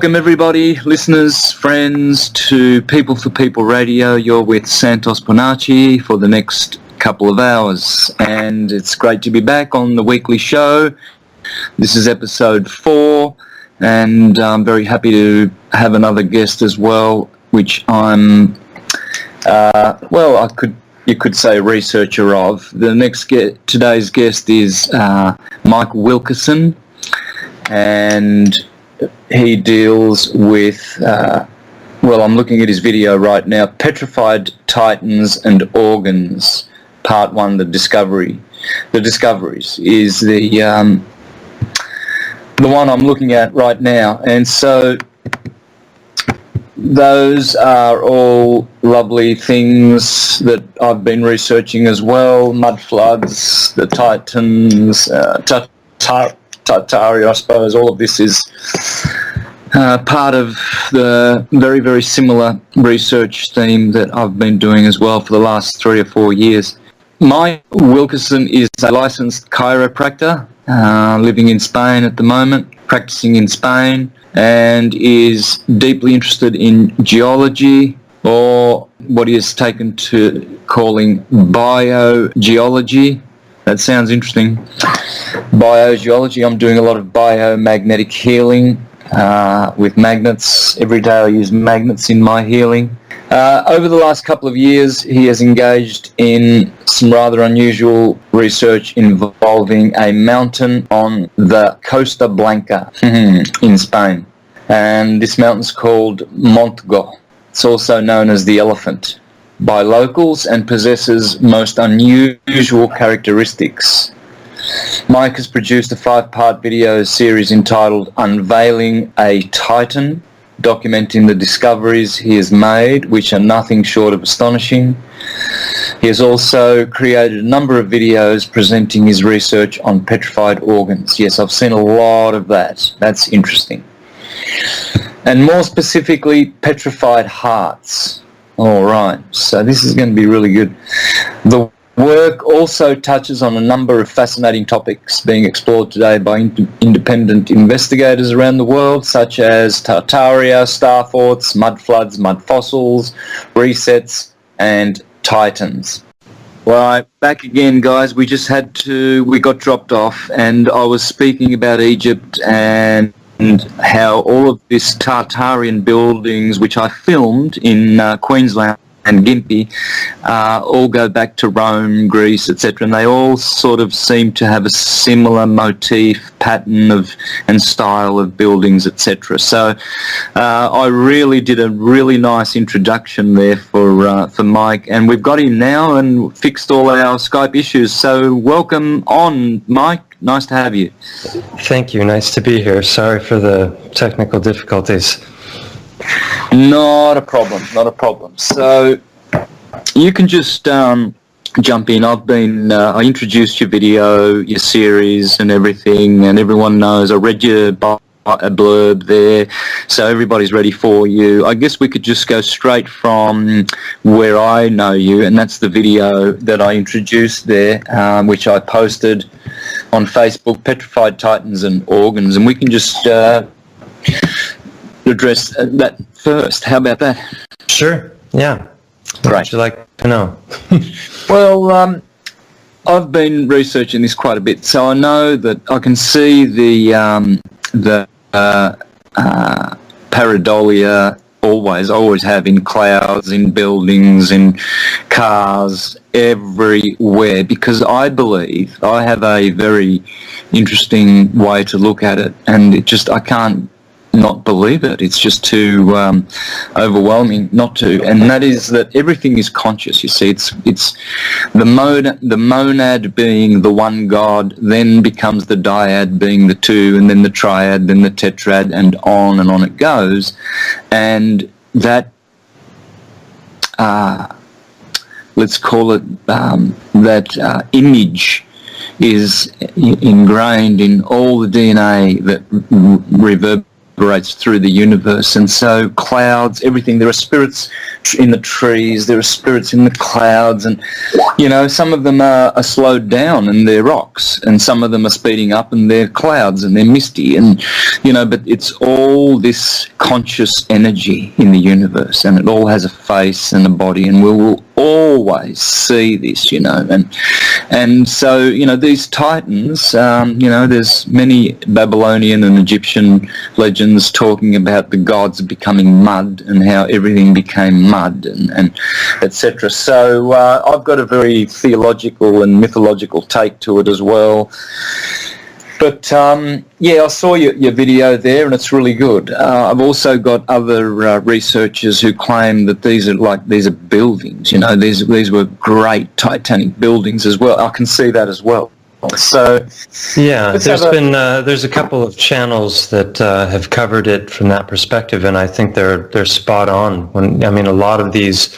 Welcome everybody, listeners, friends, to People for People Radio. You're with Santos Bonacci for the next couple of hours, and it's great to be back on the weekly show. This is episode 4, and I'm very happy to have another guest as well, which I'm, you could say researcher of. Today's guest is Mike Wilkerson, and he deals with, I'm looking at his video right now, Petrified Titans and Organs, Part 1, The Discoveries, is the one I'm looking at right now. And so those are all lovely things that I've been researching as well. Mud floods, the Titans, Tartaria, I suppose. All of this is part of the very, very similar research theme that I've been doing as well for the last 3 or 4 years. Mike Wilkerson is a licensed chiropractor living in Spain at the moment, practicing in Spain, and is deeply interested in geology, or what he has taken to calling biogeology. That sounds interesting. Biogeology. I'm doing a lot of biomagnetic healing with magnets. Every day I use magnets in my healing. Over the last couple of years, he has engaged in some rather unusual research involving a mountain on the Costa Blanca in Spain. And this mountain's called Montgo. It's also known as the Elephant by locals and possesses most unusual characteristics. Mike has produced a 5-part video series entitled Unveiling a Titan, documenting the discoveries he has made, which are nothing short of astonishing. He has also created a number of videos presenting his research on petrified organs. Yes, I've seen a lot of that. That's interesting. And more specifically, petrified hearts. All right, so this is going to be really good. The work also touches on a number of fascinating topics being explored today by independent investigators around the world, such as Tartaria, star forts, mud floods, mud fossils, resets, and titans. Right, back again, guys. We got dropped off, and I was speaking about Egypt and how all of this Tartarian buildings, which I filmed in Queensland and Gympie, all go back to Rome, Greece, etc., and they all sort of seem to have a similar motif, pattern and style of buildings, etc. So I really did a really nice introduction there for Mike, and we've got him now and fixed all our Skype issues. So welcome on, Mike. Nice to have you. Thank you. Nice to be here. Sorry for the technical difficulties. Not a problem. So you can just jump in. I introduced your video, your series and everything, and everyone knows. I read your blurb there, so everybody's ready for you. I guess we could just go straight from where I know you, and that's the video that I introduced there, which I posted on Facebook, Petrified Titans and Organs, and we can just address that first. How about that? Sure, yeah. Great. What would you like to know? Well, I've been researching this quite a bit, so I know that I can see the pareidolia I always have in clouds, in buildings, in cars, everywhere, because I believe I have a very interesting way to look at it, and I can't not believe it. It's just too overwhelming not to, and that is that everything is conscious. You see, it's the monad being the one God, then becomes the dyad being the two, and then the triad, then the tetrad, and on it goes. And that let's call it that image is ingrained in all the DNA that reverberates reverberates through the universe. And so clouds, everything, there are spirits in the trees, there are spirits in the clouds, and some of them are slowed down and they're rocks, and some of them are speeding up and they're clouds and they're misty, and but it's all this conscious energy in the universe, and it all has a face and a body, and we will always see this, and so these titans, there's many Babylonian and Egyptian legends talking about the gods becoming mud and how everything became mud and etc. So I've got a very theological and mythological take to it as well. But I saw your video there, and it's really good. I've also got other researchers who claim that these are buildings. These were great Titanic buildings as well. I can see that as well. So there's a couple of channels that have covered it from that perspective, and I think they're spot on. A lot of these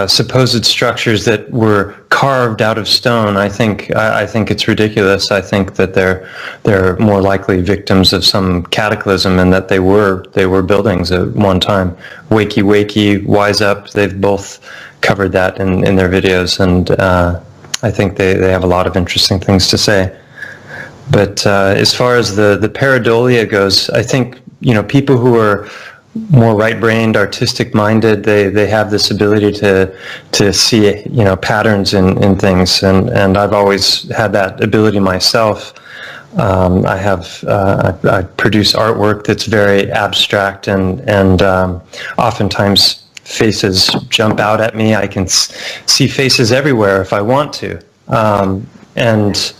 supposed structures that were carved out of stone, I think it's ridiculous. I think that they're more likely victims of some cataclysm, and that they were buildings at one time. Wakey, Wise Up, they've both covered that in their videos, and I think they have a lot of interesting things to say. But as far as the pareidolia goes, I think people who are more right-brained, artistic-minded, they have this ability to see patterns in things, and I've always had that ability myself. I produce artwork that's very abstract, and oftentimes faces jump out at me. I can see faces everywhere if I want to, and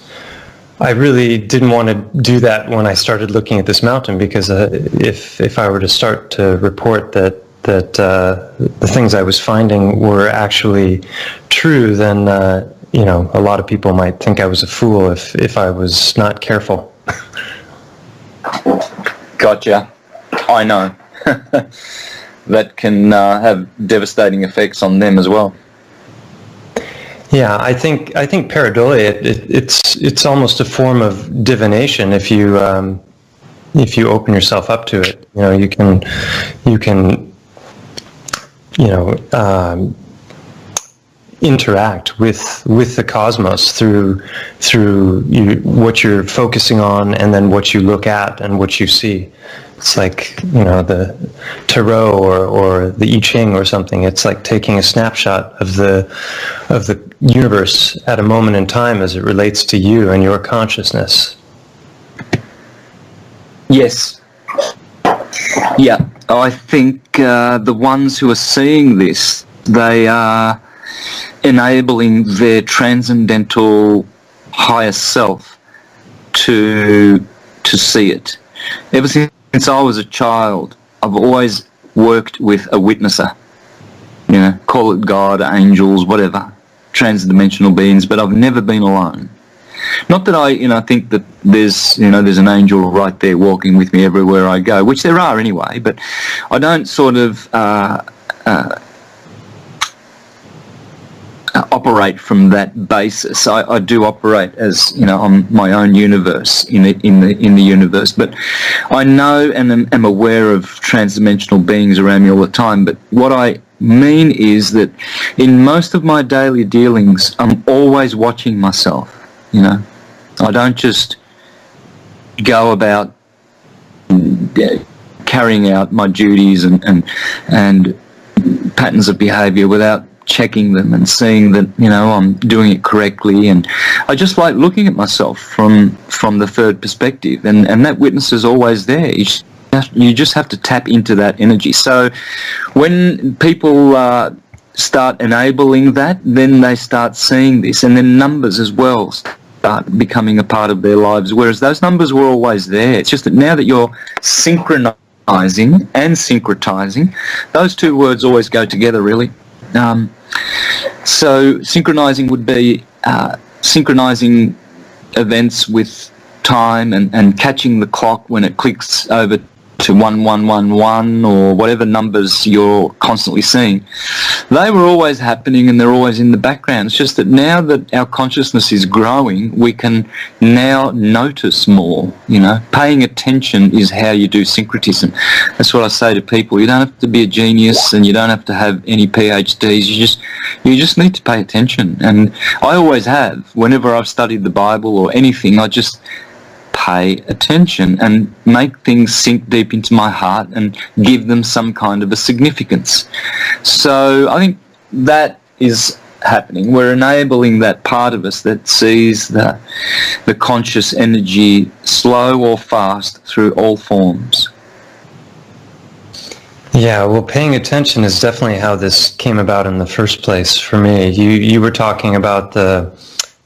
I really didn't want to do that when I started looking at this mountain, because if I were to start to report that the things I was finding were actually true, then a lot of people might think I was a fool if I was not careful. Gotcha. I know. That can have devastating effects on them as well. Yeah, I think pareidolia, it's almost a form of divination if you open yourself up to it. You can interact with the cosmos through what you're focusing on, and then what you look at and what you see. It's like the tarot or the I Ching or something. It's like taking a snapshot of the universe at a moment in time as it relates to you and your consciousness. Yes. Yeah, I think the ones who are seeing this, they are enabling their transcendental higher self to see it. Ever since I was a child, I've always worked with a witnesser. Call it God, angels, whatever, transdimensional beings, but I've never been alone. Not that I think that there's an angel right there walking with me everywhere I go, which there are anyway, but I don't sort of operate from that basis. I do operate as on my own universe in the universe, but I know and am aware of transdimensional beings around me all the time. But what I mean is that in most of my daily dealings, I'm always watching myself. I don't just go about carrying out my duties and patterns of behaviour without checking them and seeing that I'm doing it correctly. And I just like looking at myself from the third perspective, and that witness is always there. You just have to tap into that energy. So when people start enabling that, then they start seeing this, and then numbers as well start becoming a part of their lives, whereas those numbers were always there. It's just that now that you're synchronizing and syncretizing, those two words always go together, really. So synchronizing would be synchronizing events with time and catching the clock when it clicks over to 1111 or whatever numbers you're constantly seeing. they were always happening and they're always in the background. It's just that now that our consciousness is growing, we can now notice more, Paying attention is how you do syncretism. That's what I say to people. You don't have to be a genius and you don't have to have any PhDs. You just need to pay attention. And I always have. Whenever I've studied the Bible or anything, I just pay attention and make things sink deep into my heart and give them some kind of a significance. So I think that is happening. We're enabling that part of us that sees the conscious energy, slow or fast, through all forms. Yeah, well, paying attention is definitely how this came about in the first place for me. You were talking about the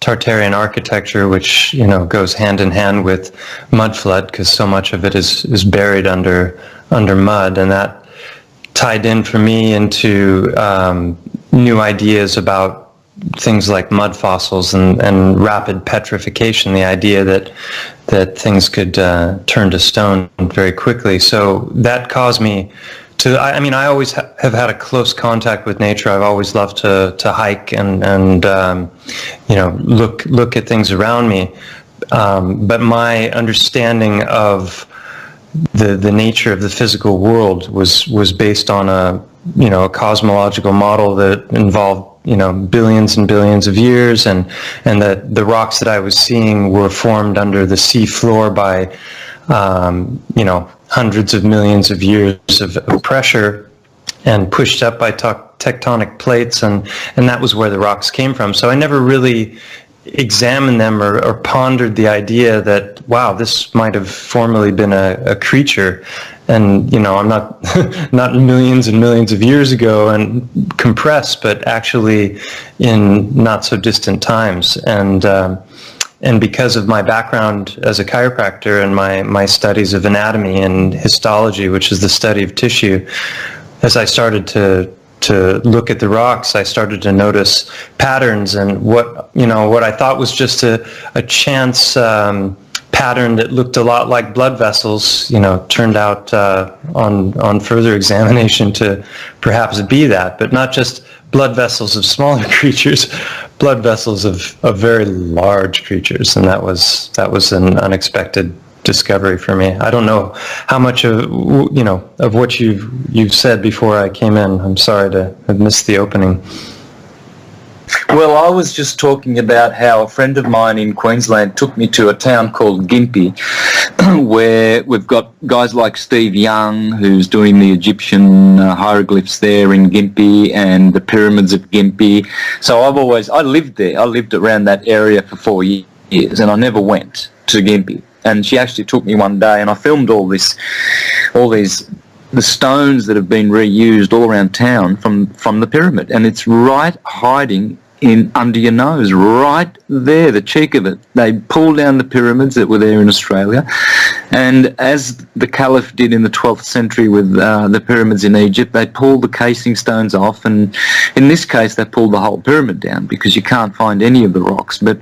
Tartarian architecture, which goes hand in hand with mud flood, because so much of it is buried under mud, and that tied in for me into new ideas about things like mud fossils and rapid petrification. The idea that things could turn to stone very quickly. So that caused me to. I always have had a close contact with nature. I've always loved to hike and look at things around me. But my understanding of the nature of the physical world was based on a cosmological model that involved billions and billions of years, and that the rocks that I was seeing were formed under the sea floor by hundreds of millions of years of pressure and pushed up by tectonic plates, and that was where the rocks came from. So I never really examined them or pondered the idea that, wow, this might have formerly been a creature, and I'm not not millions and millions of years ago and compressed, but actually in not so distant times. And because of my background as a chiropractor and my studies of anatomy and histology, which is the study of tissue, as I started to look at the rocks, I started to notice patterns, and what I thought was just a chance pattern that looked a lot like blood vessels, turned out on further examination to perhaps be that, but not just blood vessels of smaller creatures, blood vessels of very large creatures, and that was an unexpected discovery for me. I don't know how much of what you've said before I came in. I'm sorry to have missed the opening. Well, I was just talking about how a friend of mine in Queensland took me to a town called Gympie, where we've got guys like Steve Young, who's doing the Egyptian hieroglyphs there in Gympie, and the pyramids of Gympie. So I lived there. I lived around that area for 4 years, and I never went to Gympie. And she actually took me one day, and I filmed the stones that have been reused all around town from the pyramid, and it's right hiding under your nose, right there, the cheek of it. They pulled down the pyramids that were there in Australia, and as the Caliph did in the 12th century with the pyramids in Egypt, they pulled the casing stones off, and in this case they pulled the whole pyramid down, because you can't find any of the rocks, but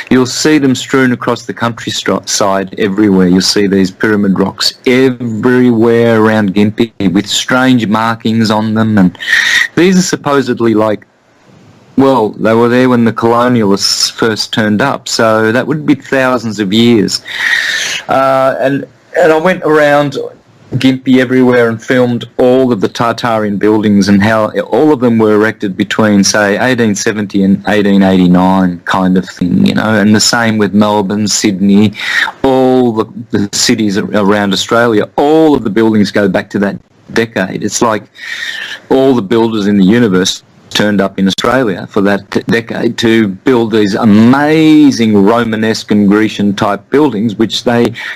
you'll see them strewn across the countryside everywhere. You'll see these pyramid rocks everywhere around Gympie with strange markings on them, and these are supposedly they were there when the colonialists first turned up, so that would be thousands of years. And I went around Gympie everywhere and filmed all of the Tartarian buildings and how all of them were erected between, say, 1870 and 1889 kind of thing, and the same with Melbourne, Sydney, all the cities around Australia. All of the buildings go back to that decade. It's like all the builders in the universe turned up in Australia for that decade to build these amazing Romanesque and Grecian type buildings, which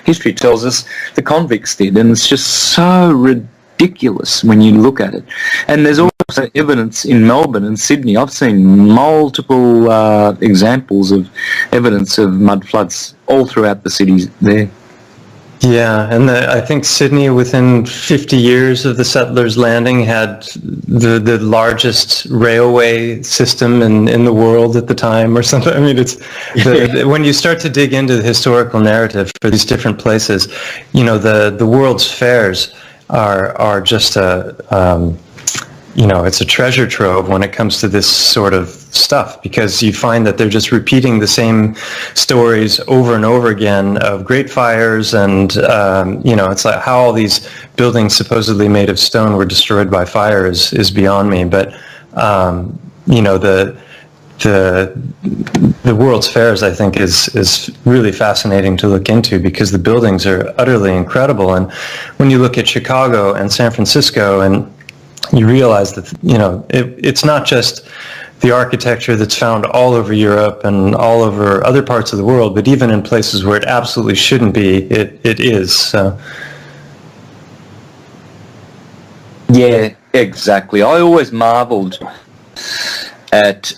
history tells us the convicts did, and it's just so ridiculous when you look at it. And there's also evidence in Melbourne and Sydney. I've seen multiple examples of evidence of mud floods all throughout the cities there. Yeah, and I think Sydney, within 50 years of the settlers landing, had the largest railway system in the world at the time, or something. I mean, when you start to dig into the historical narrative for these different places, the world's fairs are just it's a treasure trove when it comes to this sort of stuff, because you find that they're just repeating the same stories over and over again of great fires, and it's like how all these buildings supposedly made of stone were destroyed by fire is beyond me. But the World's Fairs, I think, is really fascinating to look into, because the buildings are utterly incredible. And when you look at Chicago and San Francisco, and you realize that it's not just the architecture that's found all over Europe and all over other parts of the world, but even in places where it absolutely shouldn't be, it is. So. Yeah, exactly. I always marvelled at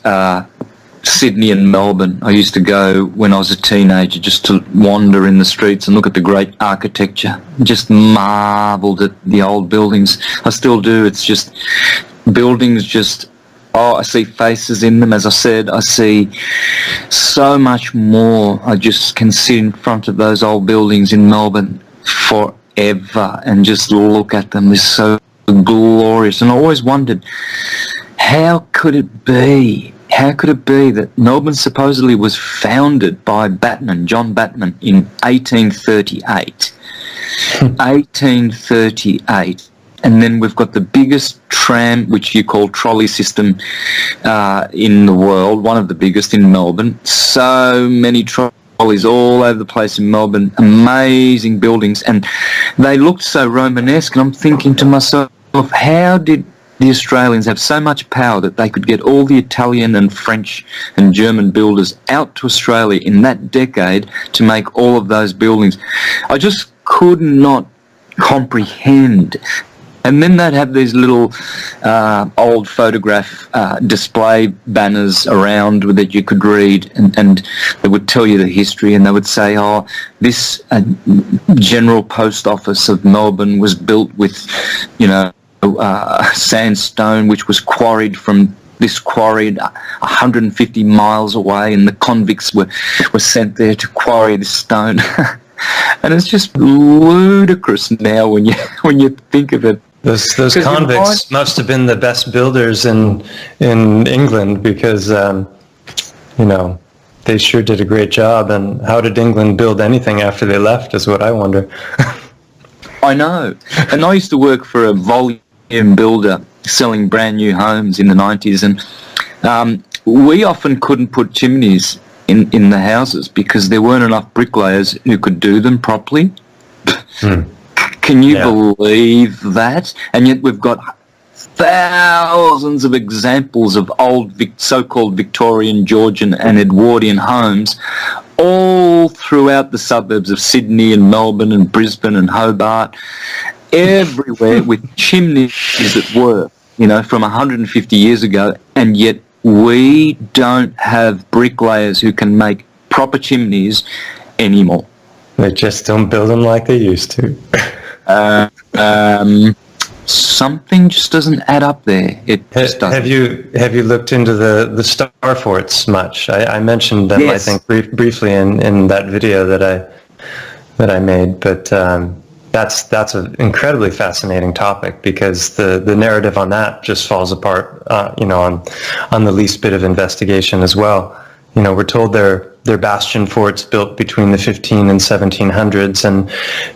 Sydney and Melbourne. I used to go when I was a teenager just to wander in the streets and look at the great architecture. Just marvelled at the old buildings. I still do. It's just buildings just... I see faces in them. As I said, I see so much more. I just can sit in front of those old buildings in Melbourne forever and just look at them. They're so glorious. And I always wondered, how could it be? How could it be that Melbourne supposedly was founded by John Batman, in 1838? 1838. And then we've got the biggest tram, which you call trolley system, in the world, one of the biggest in Melbourne. So many trolleys all over the place in Melbourne, amazing buildings, and they looked so Romanesque, and I'm thinking to myself, how did the Australians have so much power that they could get all the Italian and French and German builders out to Australia in that decade to make all of those buildings? I just could not comprehend. And then they'd have these little old photograph display banners around that you could read, and they would tell you the history, and they would say, this General Post Office of Melbourne was built with, sandstone, which was quarried from this quarry 150 miles away, and the convicts were sent there to quarry this stone. And it's just ludicrous now when you think of it. Those convicts must have been the best builders in England, because they sure did a great job. And how did England build anything after they left is what I wonder. I know. And I used to work for a volume builder selling brand new homes in the 90s, and we often couldn't put chimneys in the houses because there weren't enough bricklayers who could do them properly. Can you believe that? And yet we've got thousands of examples of old so-called Victorian, Georgian and Edwardian homes all throughout the suburbs of Sydney and Melbourne and Brisbane and Hobart, everywhere, with chimneys that were, from 150 years ago, and yet we don't have bricklayers who can make proper chimneys anymore. They just don't build them like they used to. Something just doesn't add up there. It just doesn't. Have you looked into the star forts much? I mentioned them, yes. I think, briefly in that video that I made, but that's an incredibly fascinating topic, because the narrative on that just falls apart, on the least bit of investigation as well. We're told they're bastion forts built between the 15 and 1700s, and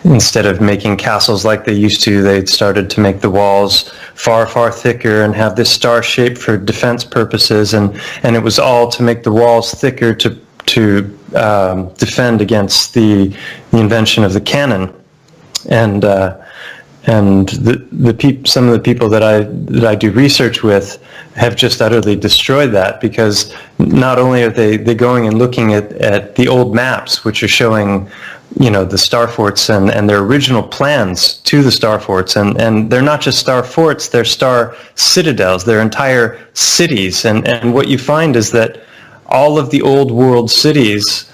instead of making castles like they used to, they started to make the walls far, far thicker and have this star shape for defense purposes, and it was all to make the walls thicker to defend against the invention of the cannon. And some of the people that I do research with have just utterly destroyed that, because not only are they going and looking at the old maps, which are showing, the star forts and their original plans to the star forts, and they're not just star forts, they're star citadels, they're entire cities, and what you find is that all of the old world cities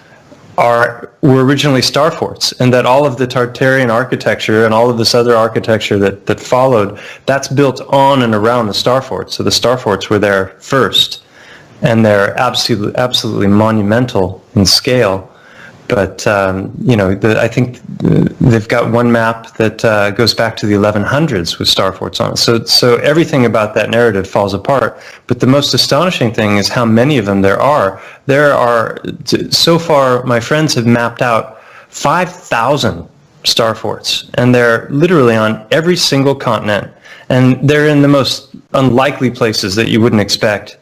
were originally star forts, and that all of the Tartarian architecture and all of this other architecture that followed, that's built on and around the star forts. So the star forts were there first, and they're absolutely monumental in scale. But I think they've got one map that goes back to the 1100s with star forts on it. So everything about that narrative falls apart. But the most astonishing thing is how many of them there are. There are, so far, my friends have mapped out 5,000 star forts, and they're literally on every single continent. And they're in the most unlikely places that you wouldn't expect.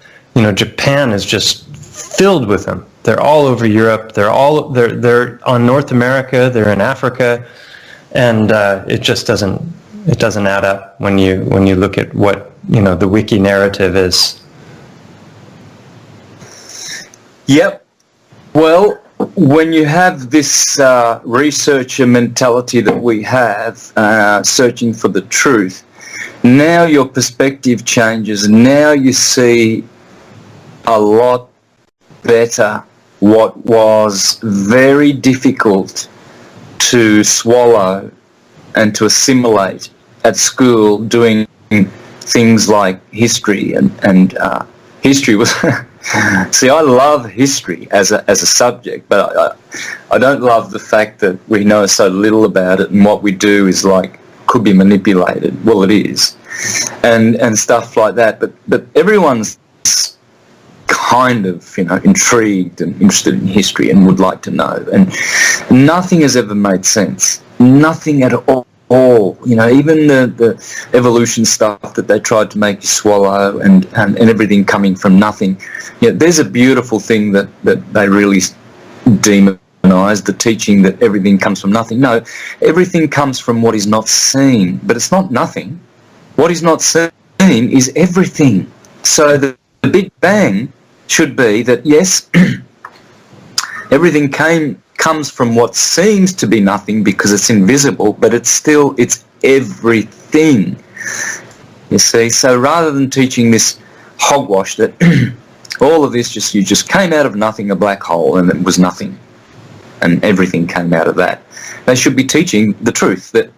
Japan is just filled with them. They're all over Europe. They're on North America. They're in Africa, and it just doesn't add up when you look at what the wiki narrative is. Yep. Well, when you have this researcher mentality that we have, searching for the truth, now your perspective changes. Now you see a lot better what was very difficult to swallow and to assimilate at school, doing things like history and history was see, I love history as a subject, but I don't love the fact that we know so little about it, and what we do is could be manipulated. Well, it is, and stuff like that. But everyone's kind of intrigued and interested in history and would like to know, and nothing has ever made sense. Nothing at all. Even the evolution stuff that they tried to make you swallow, and everything coming from nothing. There's a beautiful thing that they really demonized, the teaching that everything comes from nothing. No, everything comes from what is not seen, but it's not nothing. What is not seen is everything. So the Big Bang should be that, yes, everything comes from what seems to be nothing because it's invisible, but it's everything. You see, so rather than teaching this hogwash that all of this you just came out of nothing, a black hole, and it was nothing, and everything came out of that, they should be teaching the truth, that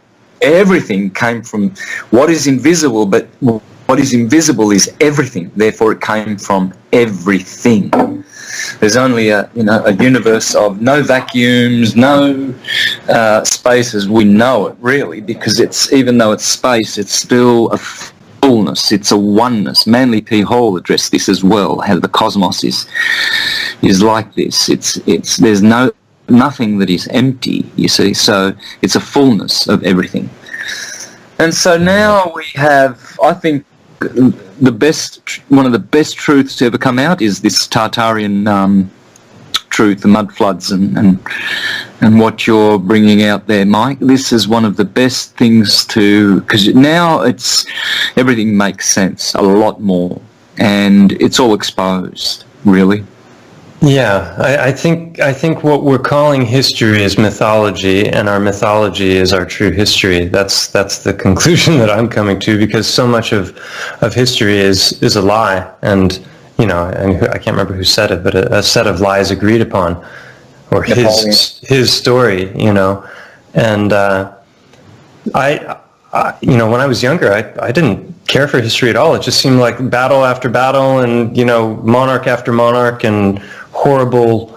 everything came from what is invisible, but what is invisible is everything, therefore it came from everything. There's only a universe of no vacuums, no space as we know it, really, because even though it's space, it's still a fullness, it's a oneness. Manly P. Hall addressed this as well, how the cosmos is like this. There's nothing that is empty, you see, so it's a fullness of everything. And so now we have, I think, one of the best truths to ever come out is this Tartarian truth, the mud floods, and what you're bringing out there, Mike. This is one of the best things because now everything makes sense a lot more, and it's all exposed, really. Yeah, I think what we're calling history is mythology, and our mythology is our true history. That's the conclusion that I'm coming to, because so much of history is a lie, and and I can't remember who said it, but a set of lies agreed upon, or his story, and when I was younger, I didn't care for history at all. It just seemed like battle after battle, and monarch after monarch, and horrible,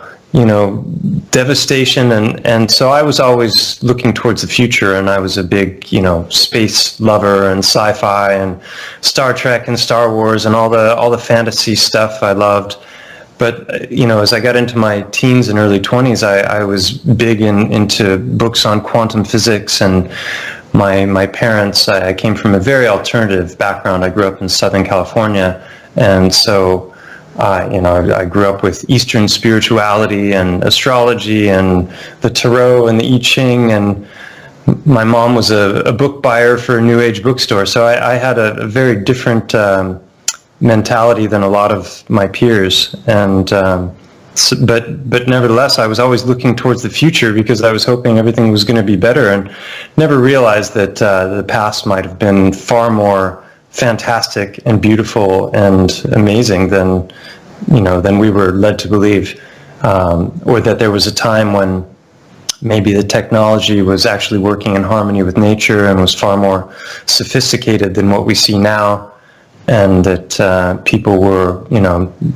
devastation, and so I was always looking towards the future, and I was a big, space lover and sci-fi and Star Trek and Star Wars and all the fantasy stuff I loved. But as I got into my teens and early 20s, I was big into books on quantum physics, and my parents, I came from a very alternative background. I grew up in Southern California, and so I grew up with Eastern spirituality and astrology and the Tarot and the I Ching, and my mom was a book buyer for a New Age bookstore, so I had a very different mentality than a lot of my peers, and but nevertheless, I was always looking towards the future because I was hoping everything was going to be better, and never realized that the past might have been far more fantastic and beautiful and amazing than we were led to believe, or that there was a time when maybe the technology was actually working in harmony with nature and was far more sophisticated than what we see now, and that people were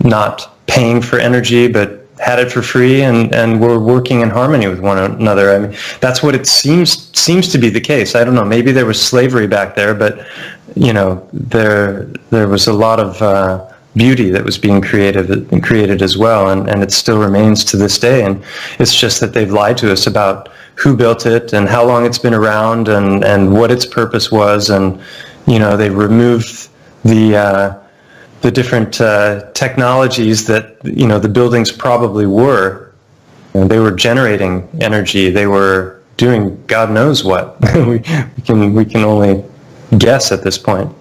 not paying for energy but had it for free and were working in harmony with one another. I mean, that's what it seems to be the case. I don't know. Maybe there was slavery back there, but there was a lot of beauty that was being created as well, and it still remains to this day. And it's just that they've lied to us about who built it and how long it's been around and what its purpose was, and they removed the different technologies that the buildings probably were. They were generating energy. They were doing God knows what. we can only guess at this point.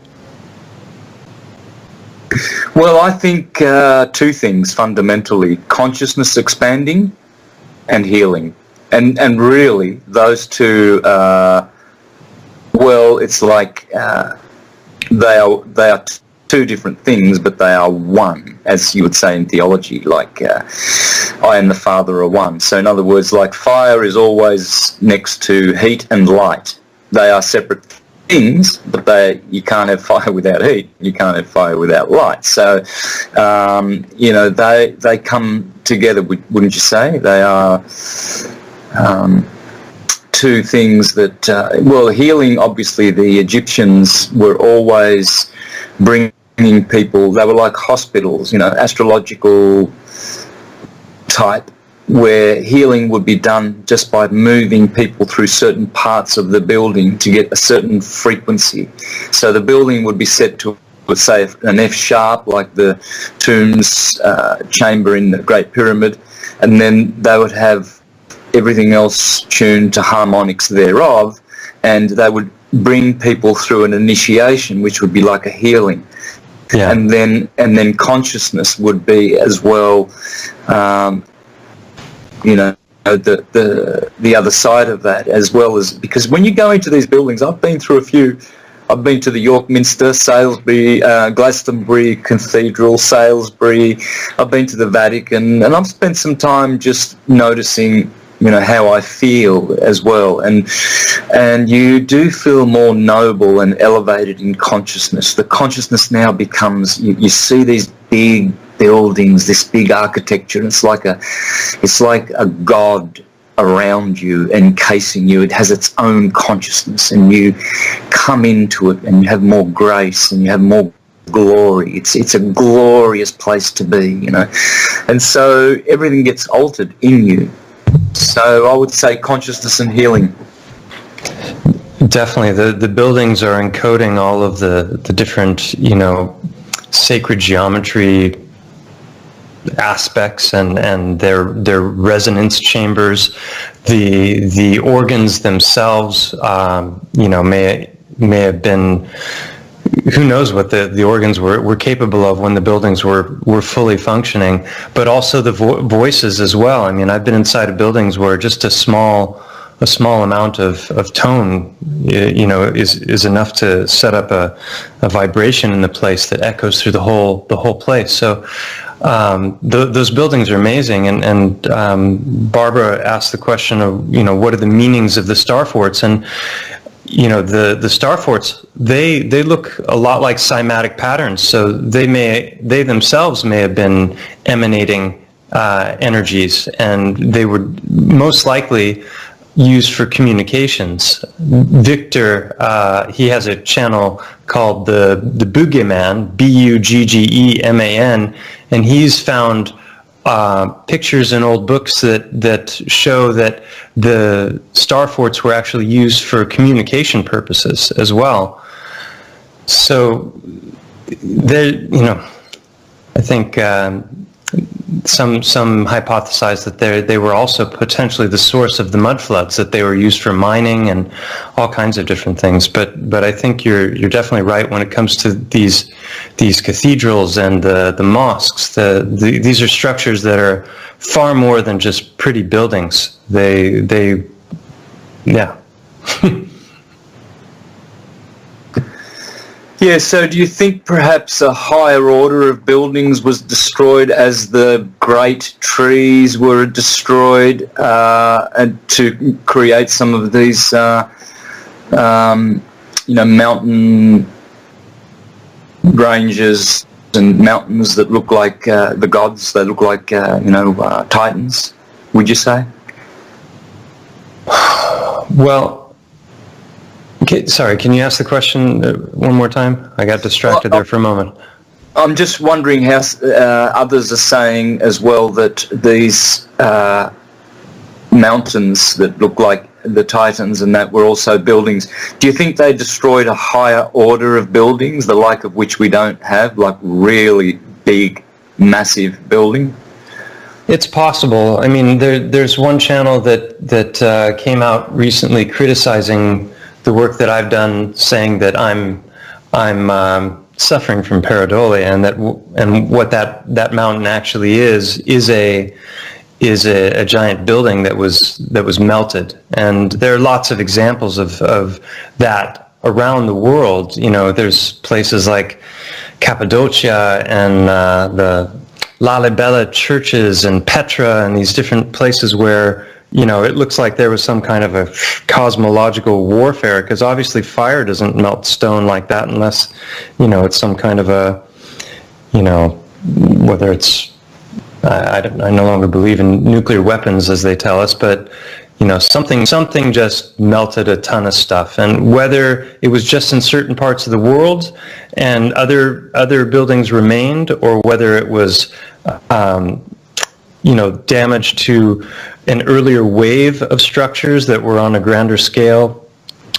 Well, I think two things fundamentally: consciousnm expanding and healing, and really those two. Well, it's like they are two different things, but they are one, as you would say in theology. Like I and the Father are one. So, in other words, like fire is always next to heat and light. They are separate things, but you can't have fire without heat. You can't have fire without light. So, they come together. Wouldn't you say? They are two things that. Healing. Obviously, the Egyptians were always bringing people. They were like hospitals, astrological type, where healing would be done just by moving people through certain parts of the building to get a certain frequency. So the building would be set to, let's say, an F sharp, like the tombs chamber in the Great Pyramid, and then they would have everything else tuned to harmonics thereof, and they would bring people through an initiation, which would be like a healing. Yeah. And then consciousness would be as well. The other side of that, as well as, because when you go into these buildings, I've been through a few. I've been to the York Minster, Salisbury, Glastonbury Cathedral, Salisbury. I've been to the Vatican, and I've spent some time just noticing, how I feel as well. And you do feel more noble and elevated in consciousness. The consciousness now becomes, you see these big buildings, this big architecture, and it's like a god around you, encasing you. It has its own consciousness, and you come into it and you have more grace and you have more glory. It's a glorious place to be, and so everything gets altered in you. So I would say consciousness and healing. Definitely, the buildings are encoding all of the different sacred geometry aspects and their resonance chambers. The organs themselves, may have been. Who knows what the organs were capable of when the buildings were fully functioning, but also the voices as well. I mean, I've been inside of buildings where just a small amount of tone, is enough to set up a vibration in the place that echoes through the whole place. So those buildings are amazing. And Barbara asked the question of, what are the meanings of the star forts? And the star forts, they look a lot like cymatic patterns. So they themselves may have been emanating energies, and they would most likely used for communications. Victor, he has a channel called the Boogeyman, Buggeman, and he's found pictures in old books that show that the star forts were actually used for communication purposes as well. So there, I think some hypothesize that they were also potentially the source of the mud floods, that they were used for mining and all kinds of different things. But I think you're definitely right when it comes to these cathedrals and the mosques. These are structures that are far more than just pretty buildings. Yeah. Yeah, so do you think perhaps a higher order of buildings was destroyed as the great trees were destroyed, and to create some of these, mountain ranges and mountains that look like the gods. They look like titans. Would you say? Well, okay, sorry. Can you ask the question one more time? I got distracted there for a moment. I'm just wondering how others are saying as well that these mountains that look like the Titans and that were also buildings. Do you think they destroyed a higher order of buildings, the like of which we don't have, like really big, massive building? It's possible. I mean, there's one channel that came out recently criticizing the work that I've done, saying that I'm suffering from pareidolia, and what that mountain actually is a giant building that was melted. And there are lots of examples of that around the world. You know, there's places like Cappadocia and the Lalibela churches and Petra and these different places where, you know, it looks like there was some kind of a cosmological warfare, because obviously fire doesn't melt stone like that unless, you know, it's some kind of a, you know, whether it's, I no longer believe in nuclear weapons as they tell us, but, you know, something just melted a ton of stuff. And whether it was just in certain parts of the world and other buildings remained, or whether it was, you know, damage to an earlier wave of structures that were on a grander scale,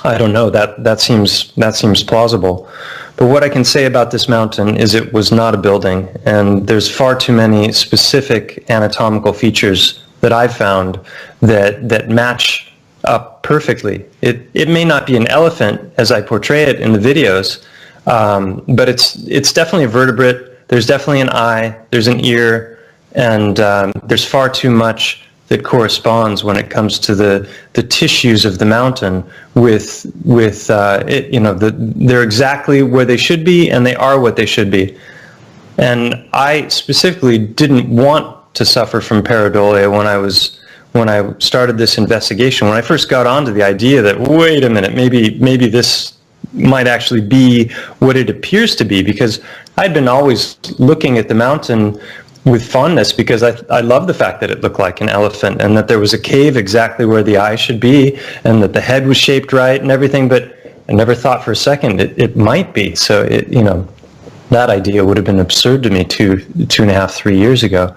I don't know. That seems plausible. But what I can say about this mountain is it was not a building, and there's far too many specific anatomical features that I've found that match up perfectly. It may not be an elephant as I portray it in the videos, but it's definitely a vertebrate. There's definitely an eye, there's an ear, and there's far too much that corresponds when it comes to the tissues of the mountain with it, you know, they're exactly where they should be, and they are what they should be. And I specifically didn't want to suffer from pareidolia when I started this investigation. When I first got onto the idea that, wait a minute, maybe this might actually be what it appears to be, because I'd been always looking at the mountain with fondness, because I love the fact that it looked like an elephant, and that there was a cave exactly where the eye should be, and that the head was shaped right and everything, but I never thought for a second it might be. So you know, that idea would have been absurd to me 2.5, 3 years ago.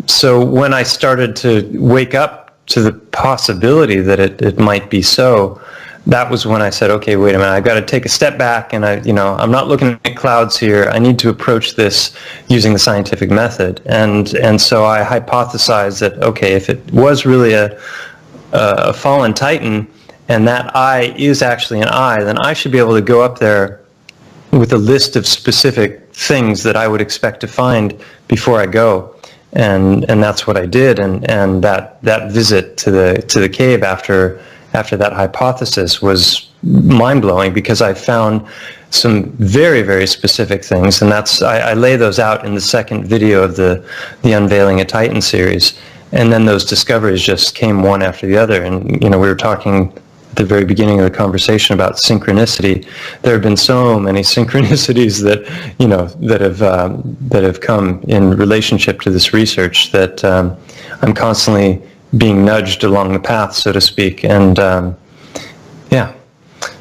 So when I started to wake up to the possibility that it might be so, that was when I said, okay, wait a minute, I've got to take a step back, and I'm not looking at clouds here. I need to approach this using the scientific method. And so I hypothesized that, okay, if it was really a fallen titan, and that eye is actually an eye, then I should be able to go up there with a list of specific things that I would expect to find before I go. And that's what I did. And that visit to the cave after that hypothesis was mind-blowing, because I found some very, very specific things, and I lay those out in the second video of the Unveiling a Titan series. And then those discoveries just came one after the other. And, you know, we were talking at the very beginning of the conversation about synchronicity. There have been so many synchronicities that, you know, that have come in relationship to this research that I'm constantly being nudged along the path, so to speak. And yeah,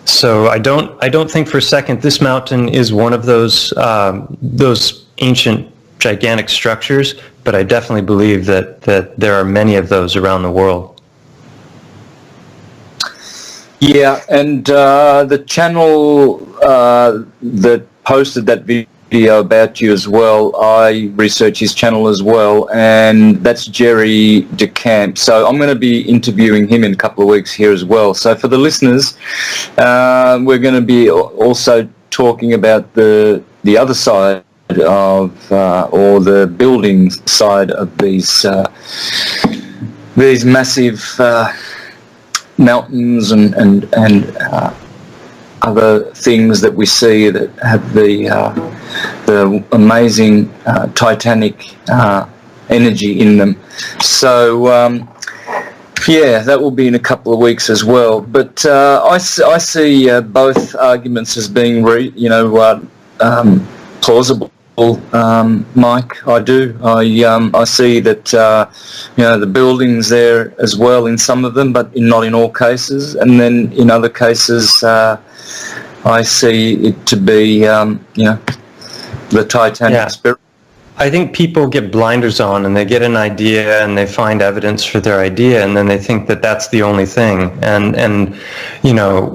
so I don't think for a second this mountain is one of those ancient gigantic structures, but I definitely believe that there are many of those around the world. Yeah, and the channel that posted that video about you as well, I research his channel as well, and that's Jerry DeCamp. So I'm going to be interviewing him in a couple of weeks here as well. So for the listeners, we're going to be also talking about the other side of, or the building side of these massive mountains and other things that we see that have the amazing titanic energy in them. So yeah, that will be in a couple of weeks as well. But I see both arguments as being plausible, Mike. I do. I see that the buildings there as well in some of them, but not in all cases. And then in other cases, I see it to be the Titanic spirit. I think people get blinders on and they get an idea and they find evidence for their idea, and then they think that that's the only thing. And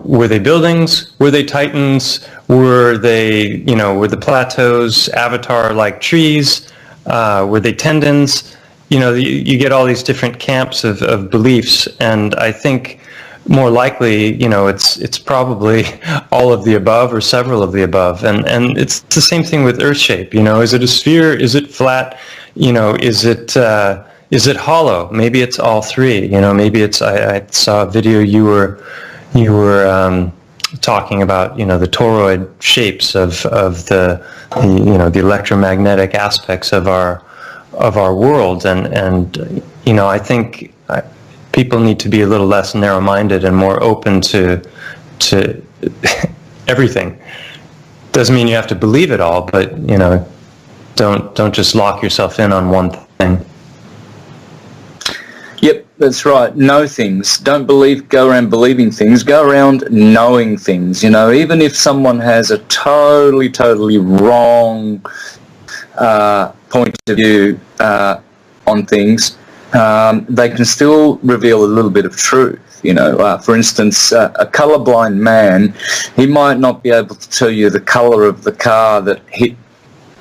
were they buildings? Were they titans? Were they, were the plateaus Avatar-like trees? Were they tendons? You get all these different camps of beliefs, and I think more likely, it's probably all of the above or several of the above. And it's the same thing with Earth shape. Is it a sphere? Is it flat? Is it hollow? Maybe it's all three. Maybe it's, I saw a video you were talking about, the toroid shapes of the electromagnetic aspects of our world. And I think people need to be a little less narrow-minded and more open to everything. Doesn't mean you have to believe it all, but don't just lock yourself in on one thing. Yep, that's right. Know things. Don't go around believing things. Go around knowing things. Even if someone has a totally wrong point of view on things, they can still reveal a little bit of truth. For instance, a colorblind man, he might not be able to tell you the color of the car that hit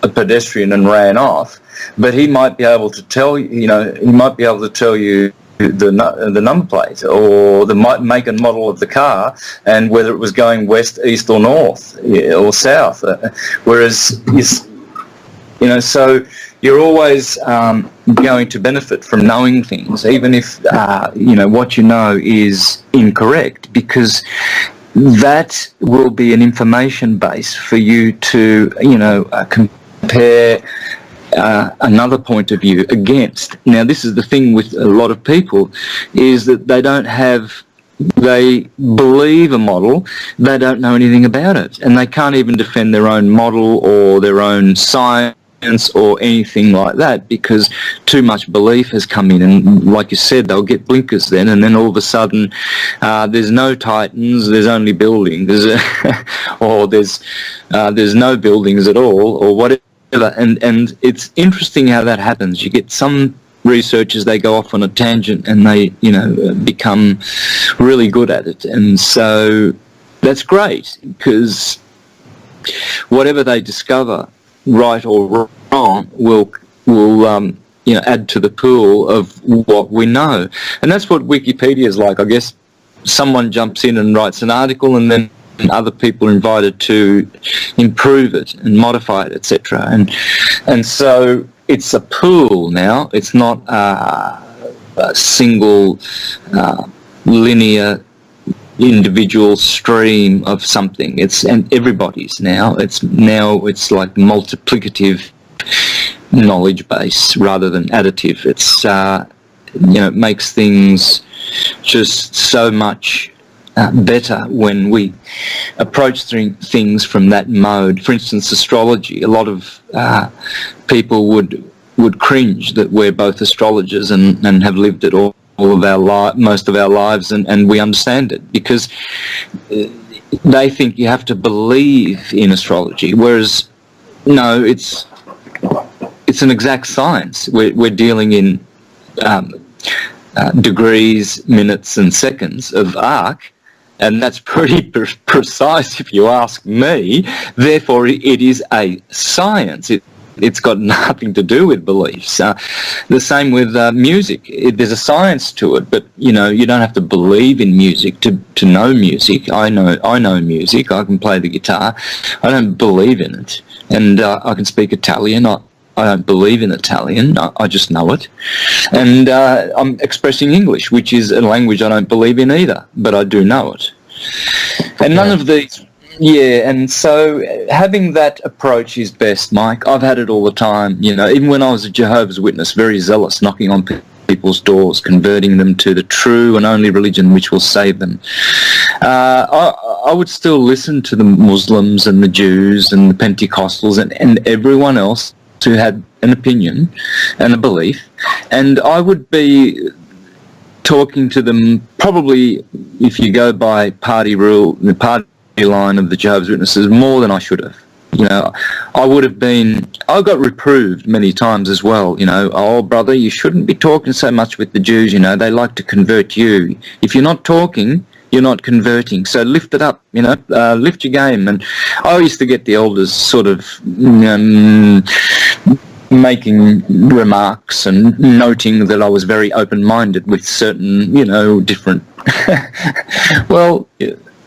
a pedestrian and ran off, but he might be able to tell you, the number plate or the make and model of the car and whether it was going west, east, or north or south. Whereas, so you're always going to benefit from knowing things, even if what you know is incorrect, because that will be an information base for you to compare another point of view against. Now, this is the thing with a lot of people, is that they believe a model, they don't know anything about it, and they can't even defend their own model or their own science or anything like that, because too much belief has come in, and like you said, they'll get blinkers then, and then all of a sudden there's no titans, there's only buildings, or there's no buildings at all, or whatever. And it's interesting how that happens. You get some researchers, they go off on a tangent and they become really good at it, and so that's great, because whatever they discover, right or wrong, will add to the pool of what we know. And that's what Wikipedia is like. I guess someone jumps in and writes an article, and then other people are invited to improve it and modify it, etc. And so it's a pool now. It's not a single linear individual stream of something. And everybody's now. It's like multiplicative knowledge base rather than additive. It's it makes things just so much better when we approach things from that mode. For instance, astrology. A lot of people would cringe that we're both astrologers and have lived it all of our most of our lives, and we understand it, because they think you have to believe in astrology, whereas no, it's an exact science. We're dealing in degrees, minutes, and seconds of arc, and that's pretty precise if you ask me. Therefore, it is a science. It's got nothing to do with beliefs. The same with music. There's a science to it, but you don't have to believe in music to know music. I know music. I can play the guitar. I don't believe in it, and I can speak Italian. I don't believe in Italian. I just know it, and I'm expressing English, which is a language I don't believe in either, but I do know it. And none of these. Yeah, and so having that approach is best, Mike. I've had it all the time, even when I was a Jehovah's Witness, very zealous, knocking on people's doors, converting them to the true and only religion which will save them. I would still listen to the Muslims and the Jews and the Pentecostals and everyone else who had an opinion and a belief, and I would be talking to them probably, if you go by party rule, the party line of the Jehovah's Witnesses, more than I should have. You know, I got reproved many times as well, you know, oh brother, you shouldn't be talking so much with the Jews, you know, they like to convert you. If you're not talking, you're not converting, so lift it up, you know, lift your game. And I used to get the elders sort of making remarks and noting that I was very open-minded with certain, you know, different... Well,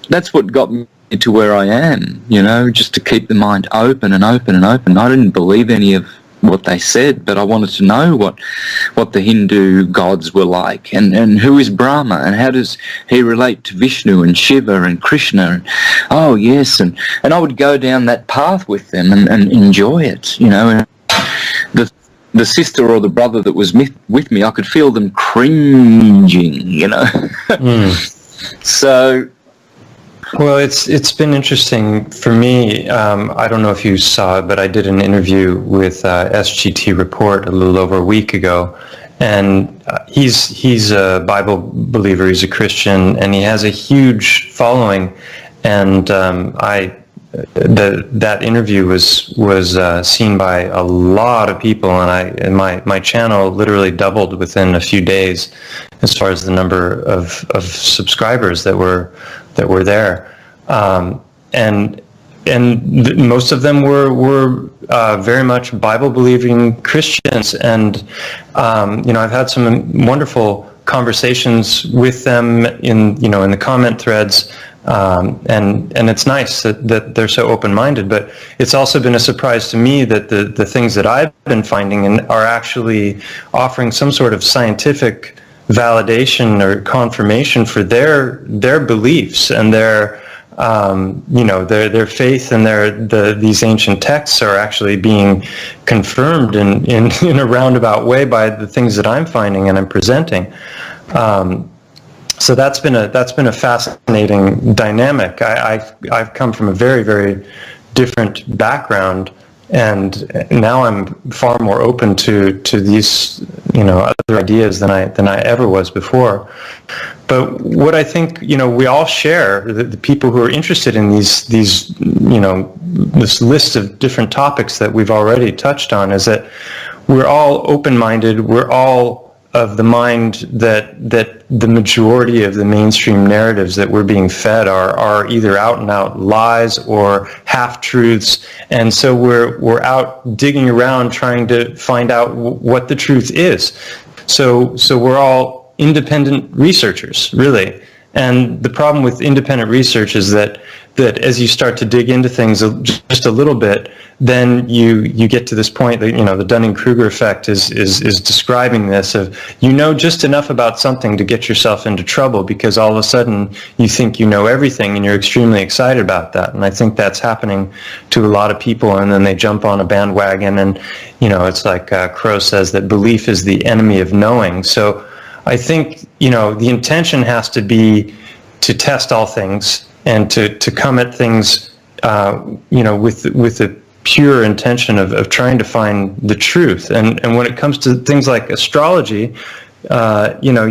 that's what got me to where I am, you know, just to keep the mind open and open and open. I didn't believe any of what they said, but I wanted to know what the Hindu gods were like, and who is Brahma, and how does he relate to Vishnu and Shiva and Krishna, and oh yes, and I would go down that path with them and enjoy it, you know. And the sister or the brother that was with me, I could feel them cringing, you know. So... Well, it's been interesting for me. I don't know if you saw it, but I did an interview with SGT Report a little over a week ago, and he's a Bible believer. He's a Christian, and he has a huge following. And that interview was seen by a lot of people, and my channel literally doubled within a few days as far as the number of subscribers that were there, and most of them were very much Bible believing Christians, and you know, I've had some wonderful conversations with them in the comment threads. And it's nice that they're so open-minded, but it's also been a surprise to me that the things that I've been finding are actually offering some sort of scientific validation or confirmation for their beliefs and their faith, and these ancient texts are actually being confirmed in a roundabout way by the things that I'm finding and I'm presenting. So that's been a fascinating dynamic. I've come from a very, very different background, and now I'm far more open to these, you know, other ideas than I ever was before. But what I think, you know, we all share, the people who are interested in these you know, this list of different topics that we've already touched on, is that we're all open-minded. We're all of the mind that the majority of the mainstream narratives that we're being fed are either out and out lies or half-truths, and so we're out digging around trying to find out what the truth is. So we're all independent researchers, really. And the problem with independent research is that as you start to dig into things just a little bit, then you get to this point that, you know, the Dunning-Kruger effect is describing this, of you know just enough about something to get yourself into trouble, because all of a sudden you think you know everything and you're extremely excited about that. And I think that's happening to a lot of people, and then they jump on a bandwagon, and, you know, it's like Crow says that belief is the enemy of knowing. So I think, you know, the intention has to be to test all things and to come at things, you know, with the pure intention of trying to find the truth. And when it comes to things like astrology, you know,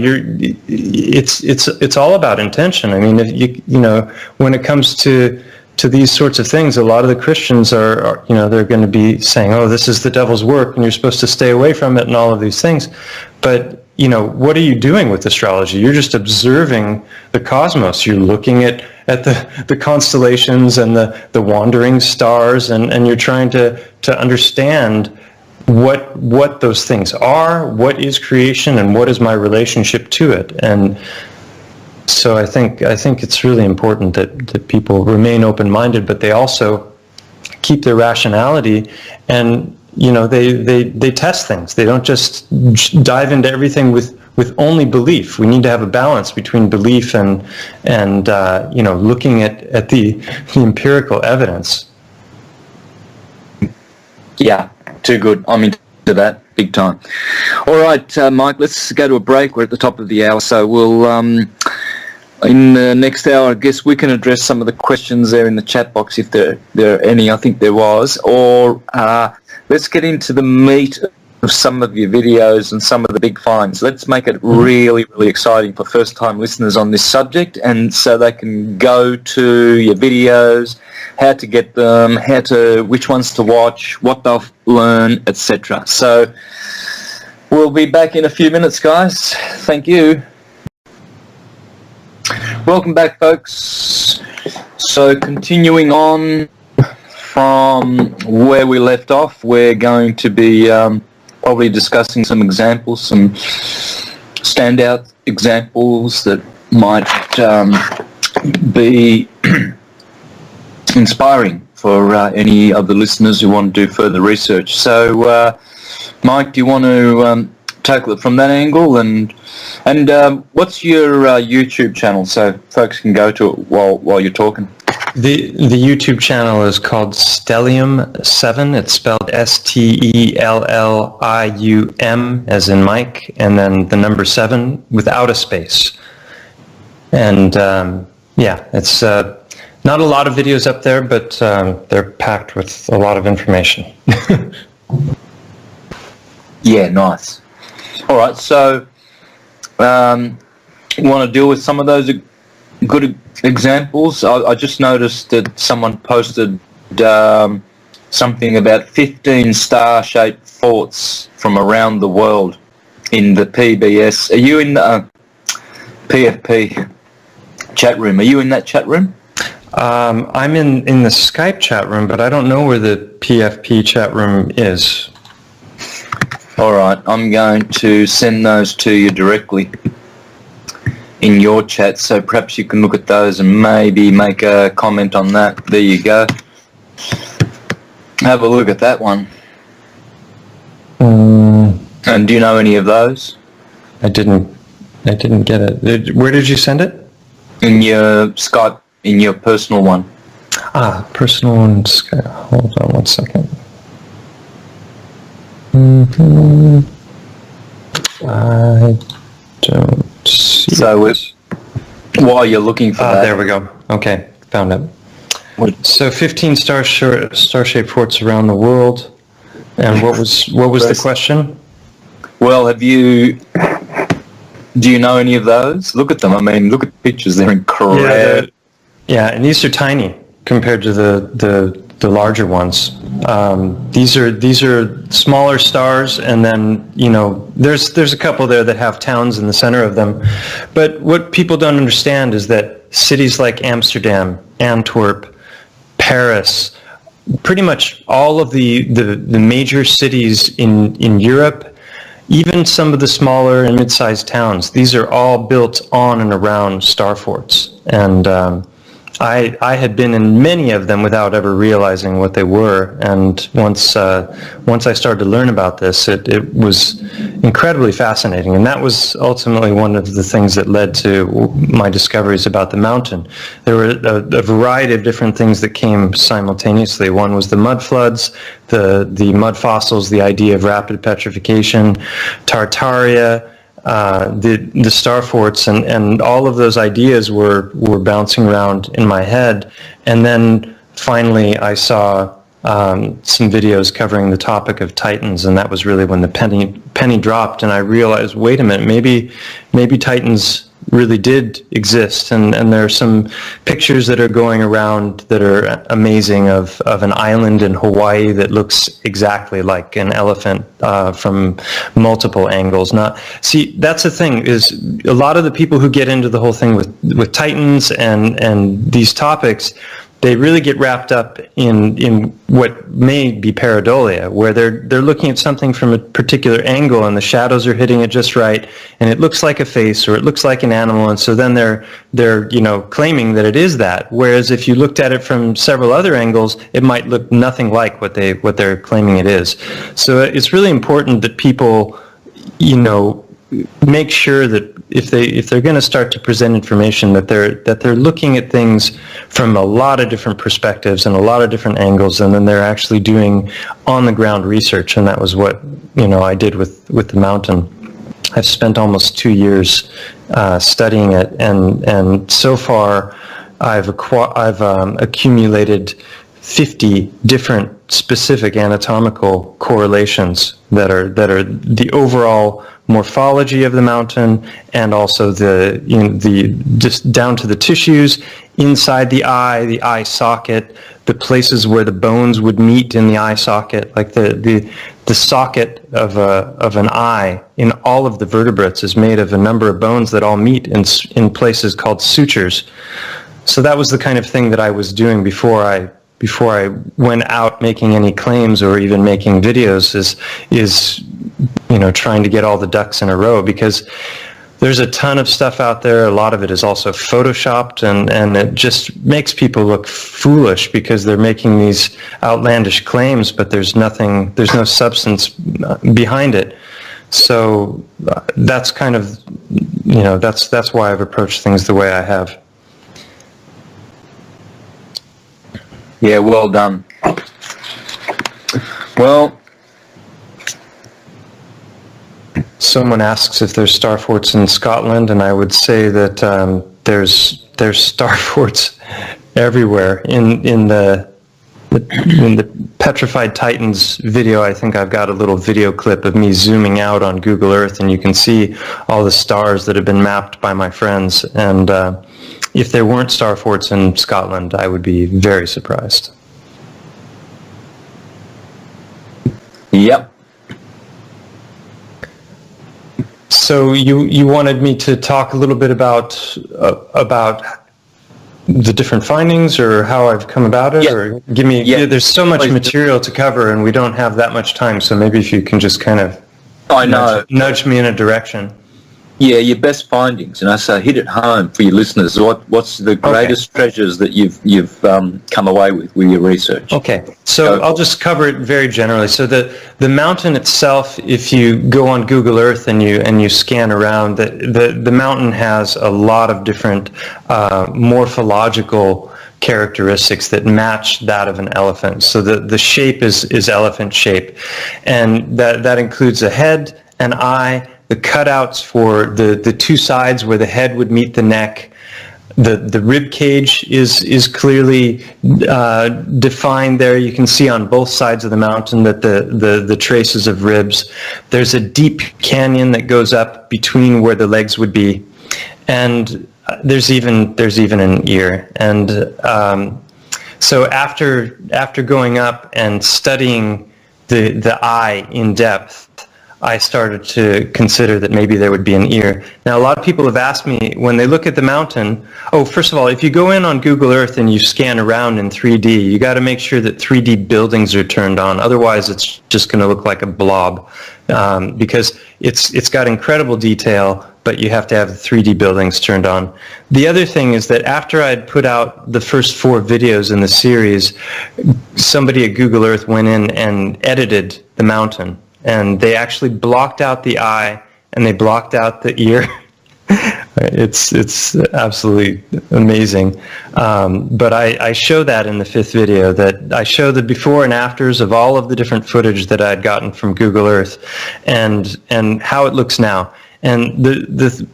it's all about intention. I mean, if you know, when it comes to these sorts of things, a lot of the Christians are, you know, they're going to be saying, oh, this is the devil's work and you're supposed to stay away from it and all of these things. But, you know, what are you doing with astrology? You're just observing the cosmos. You're looking at the constellations and the wandering stars, and you're trying to understand what those things are, what is creation, and what is my relationship to it. And so I think it's really important that people remain open-minded, but they also keep their rationality, and, you know, they test things. They don't just dive into everything with only belief. We need to have a balance between belief and you know, looking at the empirical evidence. Yeah, too good. I'm into that big time. All right, Mike, let's go to a break. We're at the top of the hour, so we'll in the next hour, I guess we can address some of the questions there in the chat box if there are any. I think there was. Or let's get into the meat of some of your videos and some of the big finds. Let's make it really, really exciting for first-time listeners on this subject, and so they can go to your videos, how to get them, which ones to watch, what they'll learn, etc. So we'll be back in a few minutes, guys. Thank you. Welcome back, folks. So continuing on from where we left off, we're going to be probably discussing some examples, some standout examples that might be inspiring for any of the listeners who want to do further research. So, Mike, do you want to tackle it from that angle? And what's your YouTube channel so folks can go to it while you're talking? The YouTube channel is called Stellium7. It's spelled Stellium, as in Mike, and then the number 7 without a space. And it's not a lot of videos up there, but they're packed with a lot of information. Yeah, nice. All right, so you want to deal with some of those good examples? I just noticed that someone posted something about 15 star-shaped forts from around the world in the PBS. Are you in the PFP chat room? Are you in that chat room? I'm in the Skype chat room, but I don't know where the PFP chat room is. All right, I'm going to send those to you directly in your chat, so perhaps you can look at those and maybe make a comment on that. There you go. Have a look at that one. And do you know any of those? I didn't get it. Where did you send it? In your Skype, in your personal one. Personal one. Hold on 1 second. I don't see it. While you're looking for that. There we go. Okay, found it. So 15 star-shaped forts around the world. And what was the question? Well, do you know any of those? Look at them. I mean, look at the pictures. They're incredible. Yeah, and these are tiny compared to the larger ones. These are smaller stars, and then there's a couple there that have towns in the center of them. But what people don't understand is that cities like Amsterdam, Antwerp, Paris, pretty much all of the major cities in Europe, even some of the smaller and mid-sized towns, these are all built on and around star forts. And I had been in many of them without ever realizing what they were, and once I started to learn about this, it was incredibly fascinating, and that was ultimately one of the things that led to my discoveries about the mountain. There were a variety of different things that came simultaneously. One was the mud floods, the mud fossils, the idea of rapid petrification, Tartaria, the star forts, and all of those ideas were bouncing around in my head. And then finally I saw some videos covering the topic of Titans, and that was really when the penny dropped, and I realized, wait a minute, maybe Titans really did exist, and there are some pictures that are going around that are amazing of an island in Hawaii that looks exactly like an elephant from multiple angles. See, that's the thing, is a lot of the people who get into the whole thing with Titans and these topics, they really get wrapped up in what may be pareidolia, where they're looking at something from a particular angle and the shadows are hitting it just right, and it looks like a face or it looks like an animal, and so then they're claiming that it is that. Whereas if you looked at it from several other angles, it might look nothing like what they're claiming it is. So it's really important that people, make sure that if they're going to start to present information, that they're looking at things from a lot of different perspectives and a lot of different angles, and then they're actually doing on the ground research. And that was what I did with the mountain. I've spent almost 2 years studying it, and so far I've accumulated 50 different specific anatomical correlations that are the overall morphology of the mountain, and also the just down to the tissues inside the eye socket, the places where the bones would meet in the eye socket, like the socket of an eye in all of the vertebrates is made of a number of bones that all meet in places called sutures. So that was the kind of thing that I was doing before I went out making any claims or even making videos, is trying to get all the ducks in a row, because there's a ton of stuff out there. A lot of it is also photoshopped, and it just makes people look foolish because they're making these outlandish claims, but there's no substance behind it. So that's kind of, that's why I've approached things the way I have. Yeah, well done. Well, someone asks if there's star forts in Scotland, and I would say that there's star forts everywhere. In the Petrified Titans video, I think I've got a little video clip of me zooming out on Google Earth, and you can see all the stars that have been mapped by my friends. And if there weren't star forts in Scotland, I would be very surprised. Yep. So you wanted me to talk a little bit about the different findings, or how I've come about it, or give me. Yeah, there's so much material to cover, and we don't have that much time. So maybe if you can just kind of nudge me in a direction. Yeah, your best findings, and I say hit it home for your listeners. What's the greatest treasures that you've come away with your research? Okay, so I'll just cover it very generally. So the mountain itself, if you go on Google Earth and you scan around, the mountain has a lot of different morphological characteristics that match that of an elephant. So the shape is elephant shape, and that includes a head, an eye, the cutouts for the two sides where the head would meet the neck. The rib cage is clearly defined there. You can see on both sides of the mountain that the traces of ribs. There's a deep canyon that goes up between where the legs would be, and there's even an ear. And so after going up and studying the eye in depth, I started to consider that maybe there would be an ear. Now, a lot of people have asked me, when they look at the mountain, first of all, if you go in on Google Earth and you scan around in 3D, you got to make sure that 3D buildings are turned on. Otherwise, it's just going to look like a blob, because it's got incredible detail, but you have to have the 3D buildings turned on. The other thing is that after I'd put out the first 4 videos in the series, somebody at Google Earth went in and edited the mountain. And they actually blocked out the eye, and they blocked out the ear. It's absolutely amazing. But I show that in the 5th video, that I show the before and afters of all of the different footage that I had gotten from Google Earth, and how it looks now. And the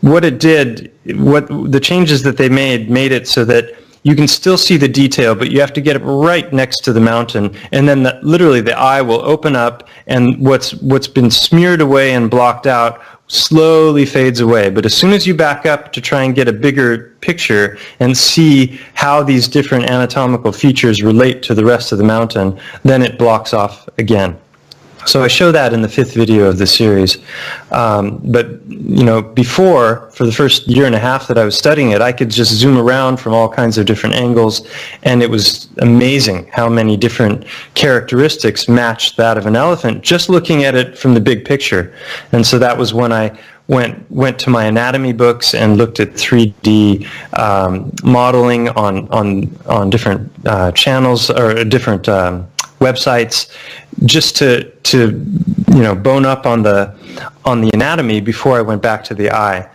changes that they made it so that you can still see the detail, but you have to get it right next to the mountain, and then literally the eye will open up, and what's been smeared away and blocked out slowly fades away. But as soon as you back up to try and get a bigger picture and see how these different anatomical features relate to the rest of the mountain, then it blocks off again. So I show that in the 5th video of the series. But, before, for the first year and a half that I was studying it, I could just zoom around from all kinds of different angles, and it was amazing how many different characteristics matched that of an elephant, just looking at it from the big picture. And so that was when I went to my anatomy books and looked at 3D modeling on different channels, or different websites, just to bone up on the anatomy before I went back to the eye.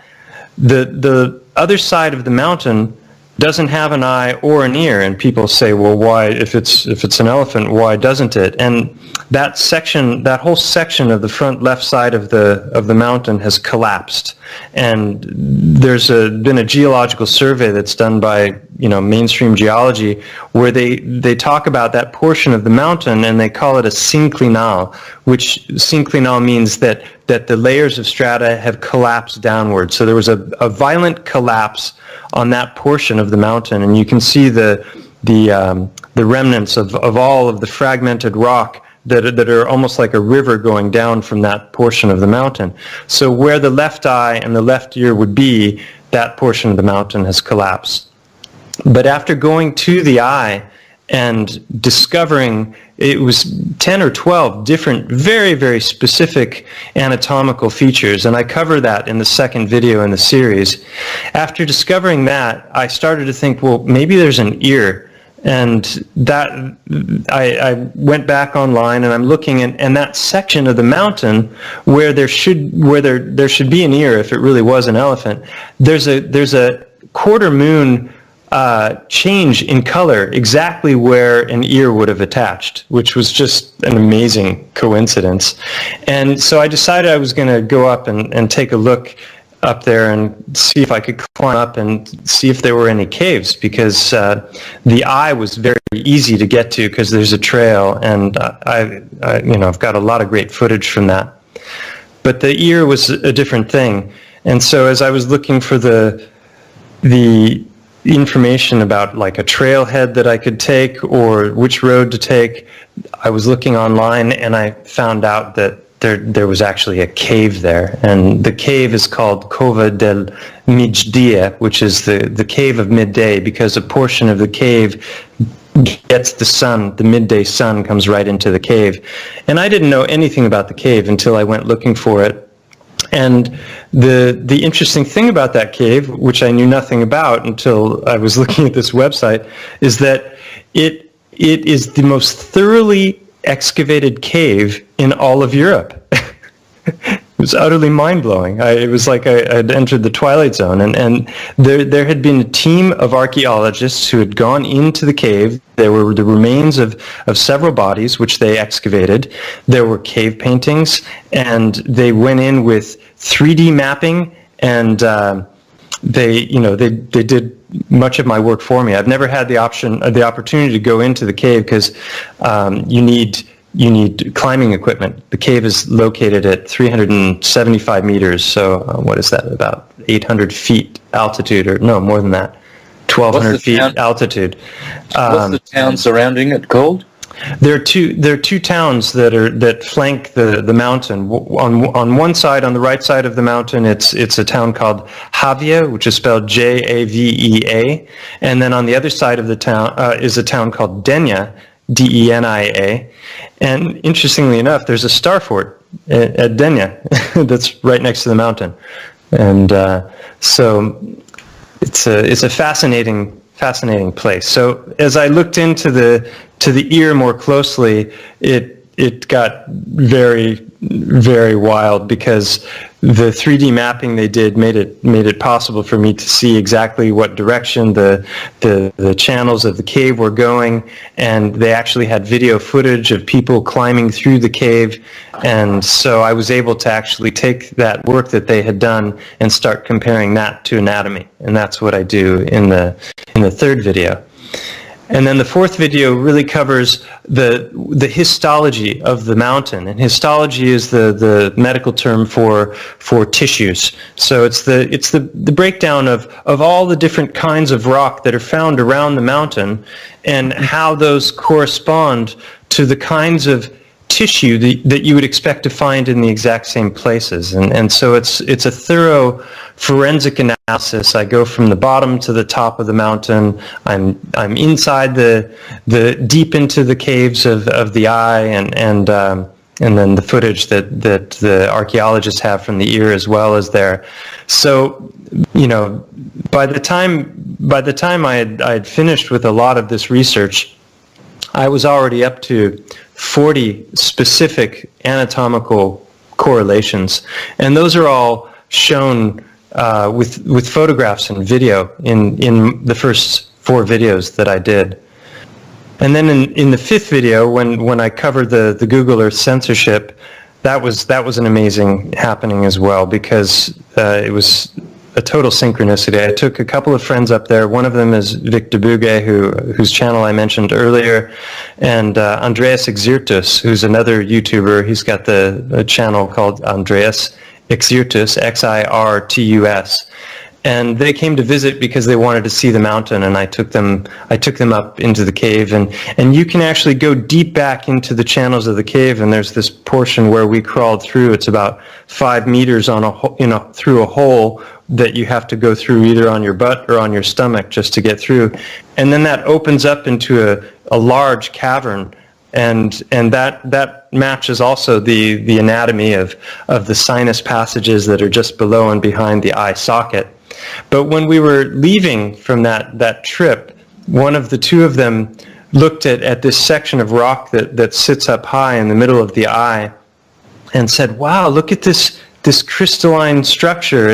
The other side of the mountain doesn't have an eye or an ear, and people say, well, why, if it's an elephant, why doesn't it? And that whole section of the front left side of the mountain has collapsed, and there's been a geological survey that's done by mainstream geology where they talk about that portion of the mountain, and they call it a synclinal, which synclinal means that the layers of strata have collapsed downward. So there was a violent collapse on that portion of the mountain, and you can see the remnants of all of the fragmented rock that are almost like a river going down from that portion of the mountain. So where the left eye and the left ear would be, that portion of the mountain has collapsed. But after going to the eye and discovering, it was 10 or 12 different, very, very specific anatomical features, and I cover that in the second video in the series. After discovering that, I started to think, well, maybe there's an ear. And that I went back online, and I'm looking at, and that section of the mountain where there should be an ear if it really was an elephant, there's a quarter moon change in color exactly where an ear would have attached, which was just an amazing coincidence. And so I decided I was going to go up and take a look up there and see if I could climb up and see if there were any caves, because the eye was very easy to get to because there's a trail, and I've got a lot of great footage from that. But the ear was a different thing, and so as I was looking for the information about like a trailhead that I could take or which road to take, I was looking online, and I found out that there was actually a cave there, and the cave is called Cova del Middia, which is the cave of midday, because a portion of the cave gets the sun, the midday sun comes right into the cave. And I didn't know anything about the cave until I went looking for it. And the interesting thing about that cave, which I knew nothing about until I was looking at this website, is that it is the most thoroughly excavated cave in all of Europe. It was utterly mind-blowing. It was like I had entered the Twilight Zone, and there had been a team of archaeologists who had gone into the cave. There were the remains of several bodies, which they excavated. There were cave paintings, and they went in with 3D mapping, and they did much of my work for me. I've never had the opportunity to go into the cave because you need climbing equipment. The cave is located at 375 meters, so what is that, about 800 feet altitude, or no, more than that, 1,200 feet altitude. What's the town surrounding it called? There are two towns that flank the mountain. On one side, on the right side of the mountain, it's a town called Javea, which is spelled Javea, and then on the other side of the town is a town called Denia, Denia. And interestingly enough, there's a star fort at Denia that's right next to the mountain, and so it's a fascinating place. So as I looked into the ear more closely, it got very, very wild, because the 3D mapping they did made it possible for me to see exactly what direction the channels of the cave were going, and they actually had video footage of people climbing through the cave, and so I was able to actually take that work that they had done and start comparing that to anatomy, and that's what I do in the third video. And then the fourth video really covers the histology of the mountain, and histology is the medical term for tissues. So it's the breakdown of all the different kinds of rock that are found around the mountain, and how those correspond to the kinds of tissue that you would expect to find in the exact same places. And so it's a thorough forensic analysis. I go from the bottom to the top of the mountain. I'm inside the deep into the caves of the eye, and then the footage that the archaeologists have from the ear as well as there. So, by the time I had finished with a lot of this research, I was already up to 40 specific anatomical correlations, and those are all shown with photographs and video in the first 4 videos that I did. And then in the 5th video, when I covered the Google Earth censorship, that was an amazing happening as well, because it was a total synchronicity. I took a couple of friends up there. One of them is Victor Buge, whose channel I mentioned earlier, and Andreas Exirtus, who's another YouTuber. He's got the channel called Andreas Exirtus, Xirtus. And they came to visit because they wanted to see the mountain, and I took them up into the cave, and you can actually go deep back into the channels of the cave, and there's this portion where we crawled through. It's about 5 meters through a hole that you have to go through either on your butt or on your stomach just to get through. And then that opens up into a large cavern, and that matches also the anatomy of the sinus passages that are just below and behind the eye socket. But when we were leaving from that trip, the two of them looked at this section of rock that sits up high in the middle of the eye and said, "Wow, look at this crystalline structure.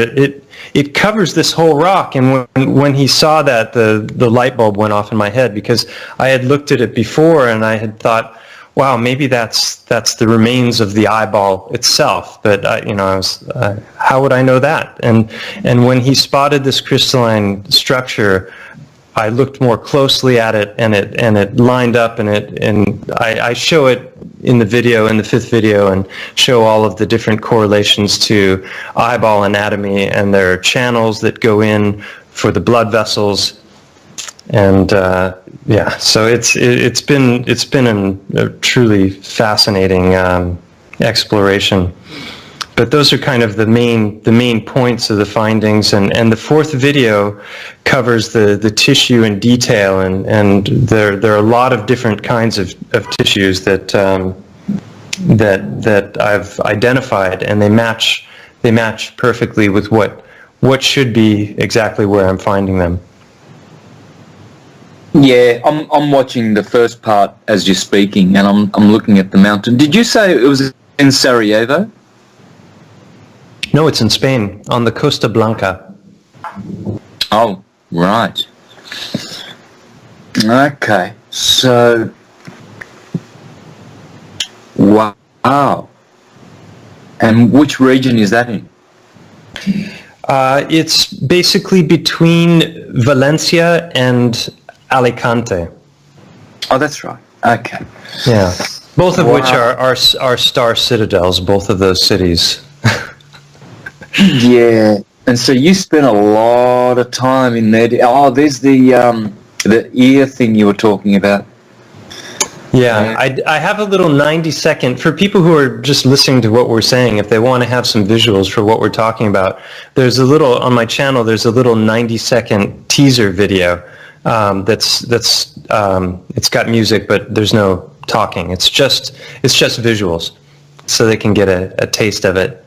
It covers this whole rock." And when he saw that, the light bulb went off in my head, because I had looked at it before and I had thought, wow, maybe that's the remains of the eyeball itself. But I was, how would I know that? And when he spotted this crystalline structure, I looked more closely at it, and it lined up, and I show it in the video, in the 5th video, and show all of the different correlations to eyeball anatomy, and there are channels that go in for the blood vessels. And so it's been a truly fascinating exploration. But those are kind of the main points of the findings, and the 4th video covers the tissue in detail, and there are a lot of different kinds of tissues that I've identified, and they match perfectly with what should be exactly where I'm finding them. Yeah, I'm watching the first part as you're speaking, and I'm looking at the mountain. Did you say it was in Sarajevo? No, it's in Spain, on the Costa Blanca. Oh, right. Okay, so wow. And which region is that in? It's basically between Valencia and Alicante. Oh, that's right. Okay. Yeah. Both of which are star citadels, both of those cities. Yeah. And so you spent a lot of time in there. Oh, there's the ear thing you were talking about. Yeah, I have a little 90-second, for people who are just listening to what we're saying, if they want to have some visuals for what we're talking about, on my channel, there's a little 90-second teaser video. It's got music, but there's no talking. It's just visuals, so they can get a taste of it.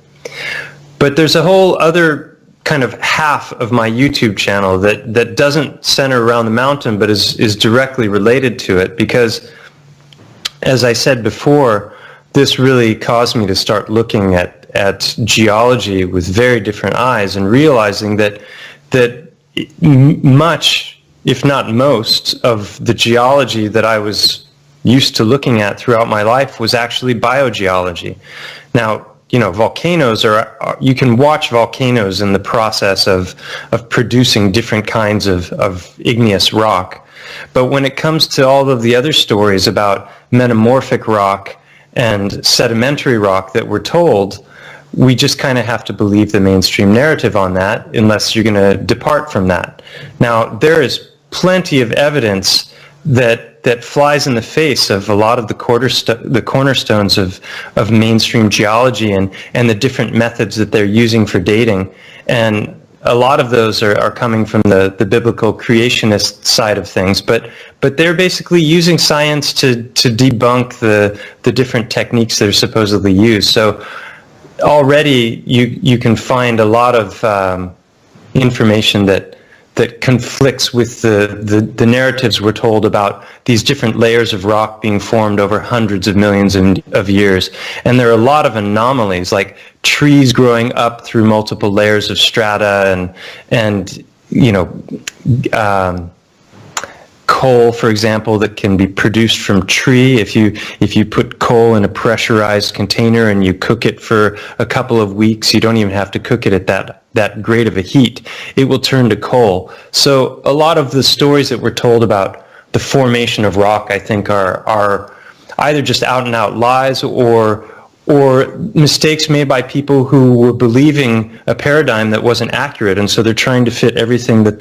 But there's a whole other kind of half of my YouTube channel that doesn't center around the mountain, but is directly related to it, because, as I said before, this really caused me to start looking at geology with very different eyes, and realizing that much, if not most, of the geology that I was used to looking at throughout my life was actually biogeology. Now, volcanoes you can watch volcanoes in the process of producing different kinds of igneous rock. But when it comes to all of the other stories about metamorphic rock and sedimentary rock that we're told, we just kind of have to believe the mainstream narrative on that, unless you're going to depart from that. Now, there is plenty of evidence that flies in the face of a lot of the cornerstones of mainstream geology and the different methods that they're using for dating. And a lot of those are coming from the biblical creationist side of things, but they're basically using science to debunk the different techniques that are supposedly used. So already you can find a lot of information that that conflicts with the narratives we're told about these different layers of rock being formed over hundreds of millions of years. And there are a lot of anomalies, like trees growing up through multiple layers of strata, and coal, for example, that can be produced from tree. If you put coal in a pressurized container and you cook it for a couple of weeks, you don't even have to cook it at that great of a heat. It will turn to coal. So a lot of the stories that we're told about the formation of rock, I think, are either just out and out lies or mistakes made by people who were believing a paradigm that wasn't accurate, and so they're trying to fit everything that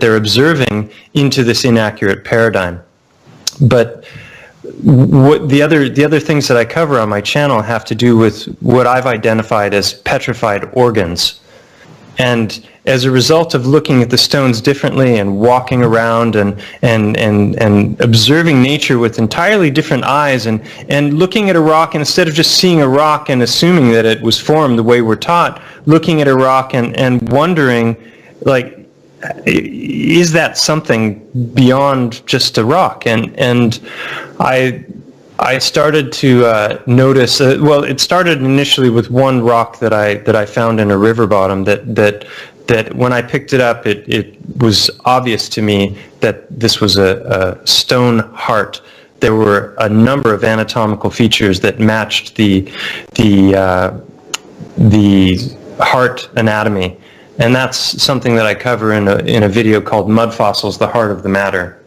they're observing into this inaccurate paradigm. But what the other things that I cover on my channel have to do with what I've identified as petrified organs. And as a result of looking at the stones differently and walking around and observing nature with entirely different eyes and looking at a rock, and instead of just seeing a rock and assuming that it was formed the way we're taught, looking at a rock and wondering, like, is that something beyond just a rock? And I started to notice. Well, it started initially with one rock that I found in a river bottom. That when I picked it up, it was obvious to me that this was a stone heart. There were a number of anatomical features that matched the heart anatomy, and that's something that I cover in a video called "Mud Fossils: The Heart of the Matter."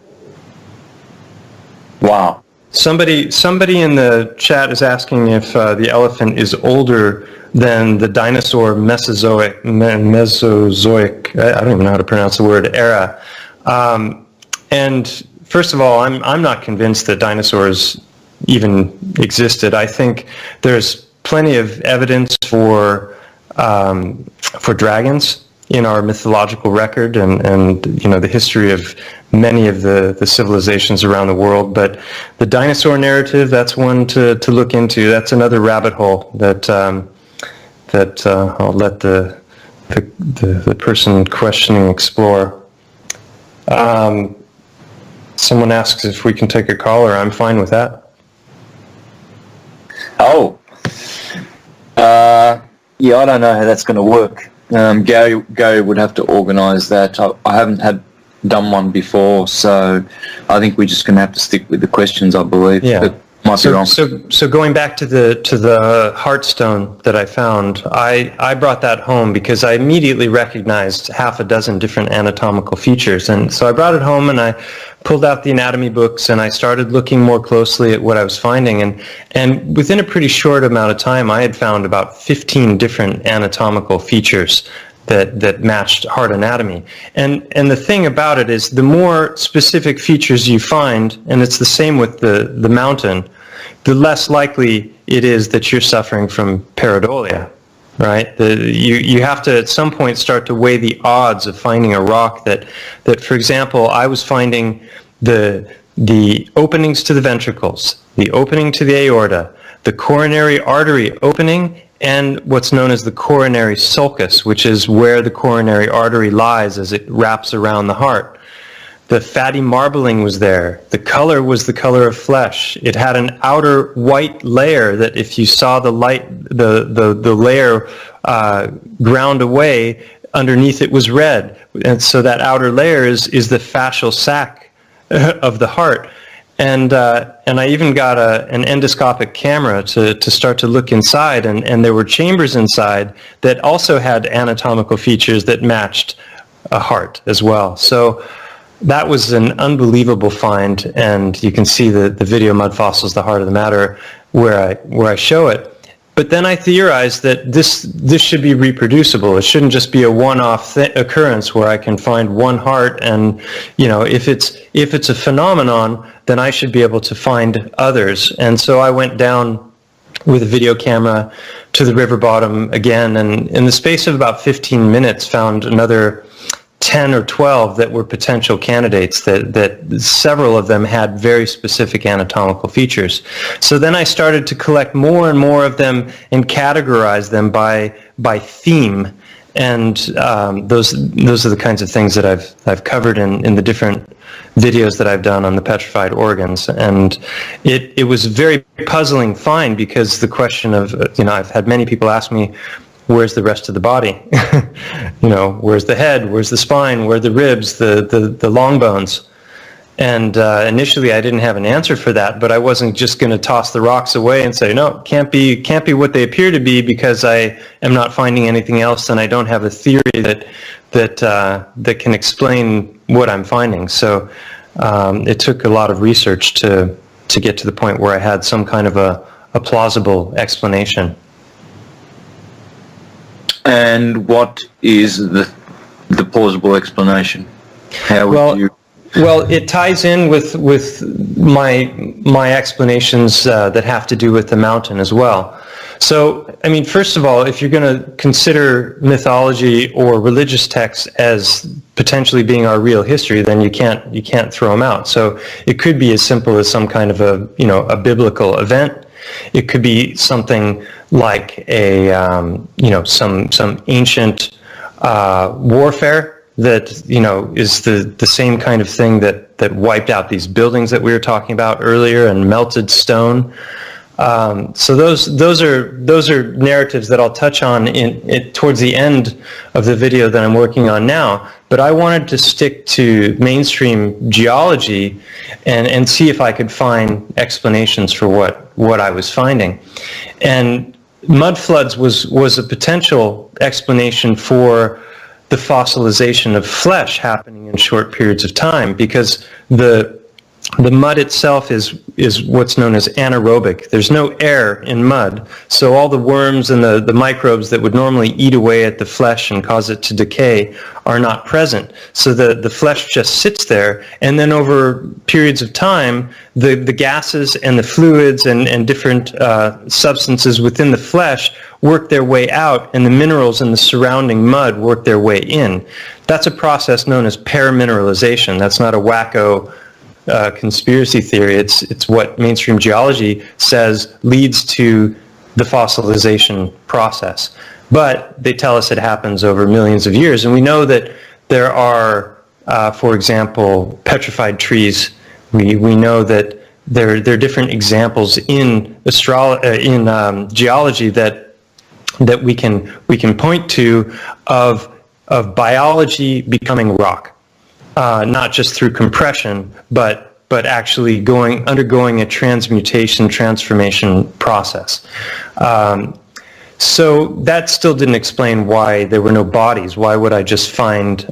Wow. Somebody in the chat is asking if the elephant is older than the dinosaur Mesozoic, I don't even know how to pronounce the word, era. And first of all, I'm not convinced that dinosaurs even existed. I think there's plenty of evidence for dragons in our mythological record and the history of many of the civilizations around the world. But the dinosaur narrative, that's one to look into. That's another rabbit hole that I'll let the person questioning explore. Someone asks if we can take a caller. I'm fine with that. Oh. Yeah, I don't know how that's going to work. Gary would have to organise that. I haven't done one before, so I think we're just going to have to stick with the questions, I believe. Yeah. But might be wrong. So going back to the heartstone that I found, I brought that home because I immediately recognized half a dozen different anatomical features, and so I brought it home and I pulled out the anatomy books and I started looking more closely at what I was finding, and within a pretty short amount of time I had found about 15 different anatomical features that matched heart anatomy. And the thing about it is, the more specific features you find, and it's the same with the mountain, the less likely it is that you're suffering from pareidolia, right? You have to at some point start to weigh the odds of finding a rock that for example, I was finding the openings to the ventricles, the opening to the aorta, the coronary artery opening, and what's known as the coronary sulcus, which is where the coronary artery lies as it wraps around the heart. The fatty marbling was there. The color was the color of flesh. It had an outer white layer that if you saw the light, the layer ground away, underneath it was red. And so that outer layer is the fascial sac of the heart. And I even got an endoscopic camera to start to look inside, and there were chambers inside that also had anatomical features that matched a heart as well. So that was an unbelievable find, and you can see the video Mud Fossils: The Heart of the Matter where I show it. But then I theorized that this should be reproducible. It shouldn't just be a one-off occurrence where I can find one heart, and if it's a phenomenon, then I should be able to find others. And so I went down with a video camera to the river bottom again, and in the space of about 15 minutes found another 10 or 12 that were potential candidates, that several of them had very specific anatomical features. So then I started to collect more and more of them and categorize them by theme. And those are the kinds of things that I've covered in the different videos that I've done on the petrified organs. And it was a very puzzling find, because the question of, I've had many people ask me, where's the rest of the body? Where's the head? Where's the spine? Where are the ribs, the long bones? And initially I didn't have an answer for that, but I wasn't just going to toss the rocks away and say, no, can't be what they appear to be, because I am not finding anything else, and I don't have a theory that can explain what I'm finding. So it took a lot of research to get to the point where I had some kind of a plausible explanation. And what is the plausible explanation? How would you... Well, it ties in with my explanations that have to do with the mountain as well. So, first of all, if you're going to consider mythology or religious texts as potentially being our real history, then you can't throw them out. So it could be as simple as some kind of a biblical event. It could be something like some ancient warfare that is the same kind of thing that wiped out these buildings that we were talking about earlier, and melted stone. So those are narratives that I'll touch on towards the end of the video that I'm working on now. But I wanted to stick to mainstream geology and see if I could find explanations for what I was finding. And mud floods was a potential explanation for the fossilization of flesh happening in short periods of time, because the mud itself is what's known as anaerobic. There's no air in mud, so all the worms and the microbes that would normally eat away at the flesh and cause it to decay are not present. So the flesh just sits there, and then over periods of time, the gases and the fluids and different substances within the flesh work their way out, and the minerals in the surrounding mud work their way in. That's a process known as paramineralization. That's not a wacko conspiracy theory. It's what mainstream geology says leads to the fossilization process. But they tell us it happens over millions of years, and we know that there are, for example, petrified trees. We know that there are different examples in geology that we can point to of biology becoming rock. Not just through compression, but actually undergoing a transformation process. So that still didn't explain why there were no bodies. Why would I just find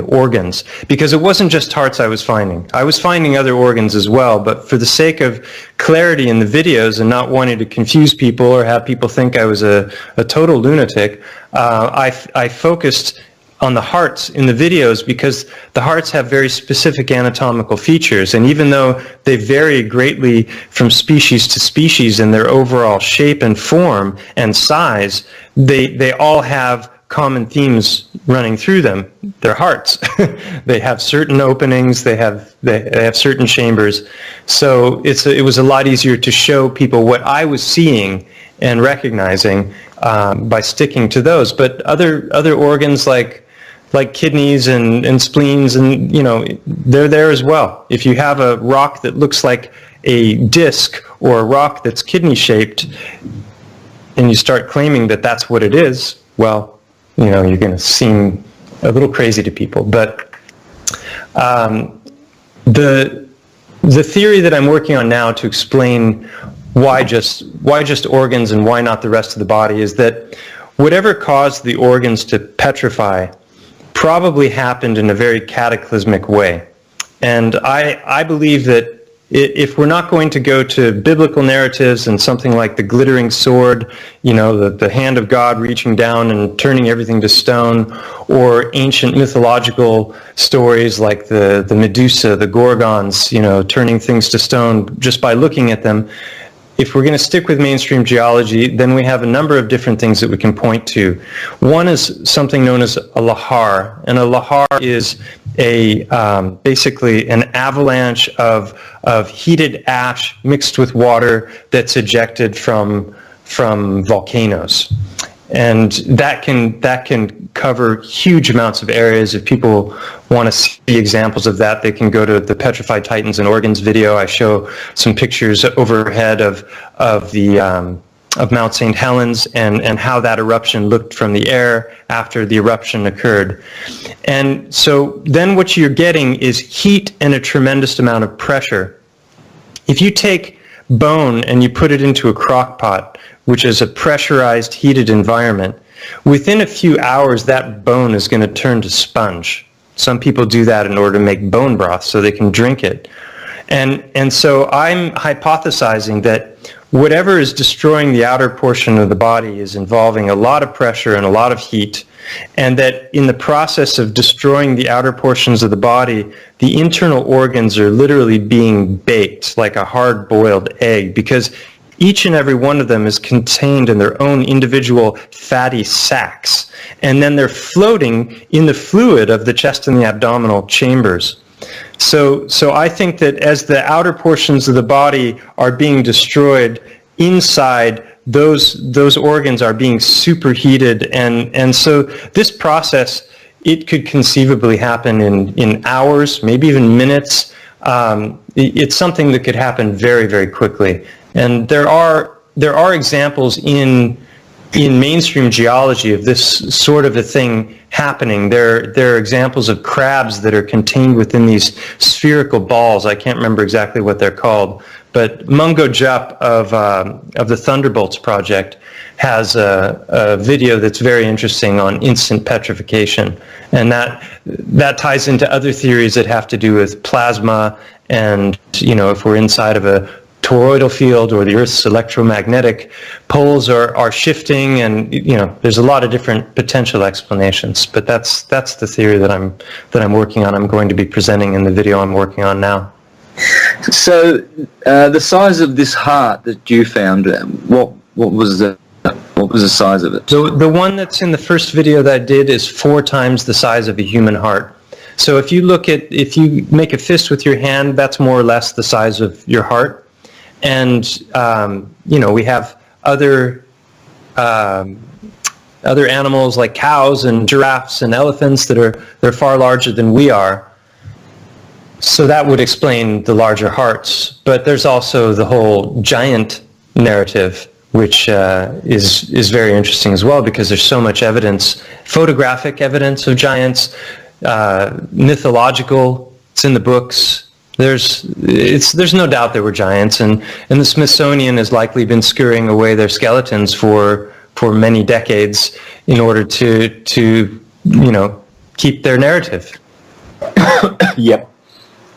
organs? Because it wasn't just hearts I was finding. I was finding other organs as well, but for the sake of clarity in the videos and not wanting to confuse people or have people think I was a total lunatic, I focused on the hearts in the videos, because the hearts have very specific anatomical features, and even though they vary greatly from species to species in their overall shape and form and size, they all have common themes running through them. They're hearts. They have certain openings, they have certain chambers. So it was a lot easier to show people what I was seeing and recognizing by sticking to those. But other organs like kidneys and spleens, and they're there as well. If you have a rock that looks like a disc or a rock that's kidney shaped, and you start claiming that that's what it is, well, you're going to seem a little crazy to people. But the theory that I'm working on now to explain why just organs and why not the rest of the body is that whatever caused the organs to petrify probably happened in a very cataclysmic way. And I believe that if we're not going to go to biblical narratives and something like the glittering sword, the hand of God reaching down and turning everything to stone, or ancient mythological stories like the Medusa, the Gorgons, turning things to stone just by looking at them, if we're going to stick with mainstream geology, then we have a number of different things that we can point to. One is something known as a lahar, and a lahar is basically an avalanche of heated ash mixed with water that's ejected from volcanoes. And that can cover huge amounts of areas. If people want to see examples of that, they can go to the Petrified Titans and Organs video. I show some pictures overhead of Mount St. Helens and how that eruption looked from the air after the eruption occurred. And so then what you're getting is heat and a tremendous amount of pressure. If you take bone and you put it into a crock pot, which is a pressurized, heated environment, within a few hours that bone is going to turn to sponge. Some people do that in order to make bone broth so they can drink it. And so I'm hypothesizing that whatever is destroying the outer portion of the body is involving a lot of pressure and a lot of heat, and that in the process of destroying the outer portions of the body, the internal organs are literally being baked like a hard-boiled egg, because each and every one of them is contained in their own individual fatty sacs, and then they're floating in the fluid of the chest and the abdominal chambers. So I think that as the outer portions of the body are being destroyed, inside those organs are being superheated, and so this process, it could conceivably happen in hours, maybe even minutes. It's something that could happen very, very quickly. And there are examples in mainstream geology of this sort of a thing happening. There are examples of crabs that are contained within these spherical balls. I can't remember exactly what they're called, but Mungo Jup of the Thunderbolts project has a video that's very interesting on instant petrification, and that ties into other theories that have to do with plasma, and if we're inside of a toroidal field or the Earth's electromagnetic poles are shifting, and there's a lot of different potential explanations. But that's the theory that I'm working on. I'm going to be presenting in the video I'm working on now. So the size of this heart that you found, what was the size of it? So the one that's in the first video that I did is 4 times the size of a human heart. So if you make a fist with your hand, that's more or less the size of your heart. And we have other animals like cows and giraffes and elephants they're far larger than we are. So that would explain the larger hearts. But there's also the whole giant narrative, which is very interesting as well, because there's so much evidence, photographic evidence of giants, mythological. It's in the books. There's no doubt there were giants, and the Smithsonian has likely been scurrying away their skeletons for many decades in order to keep their narrative. Yep,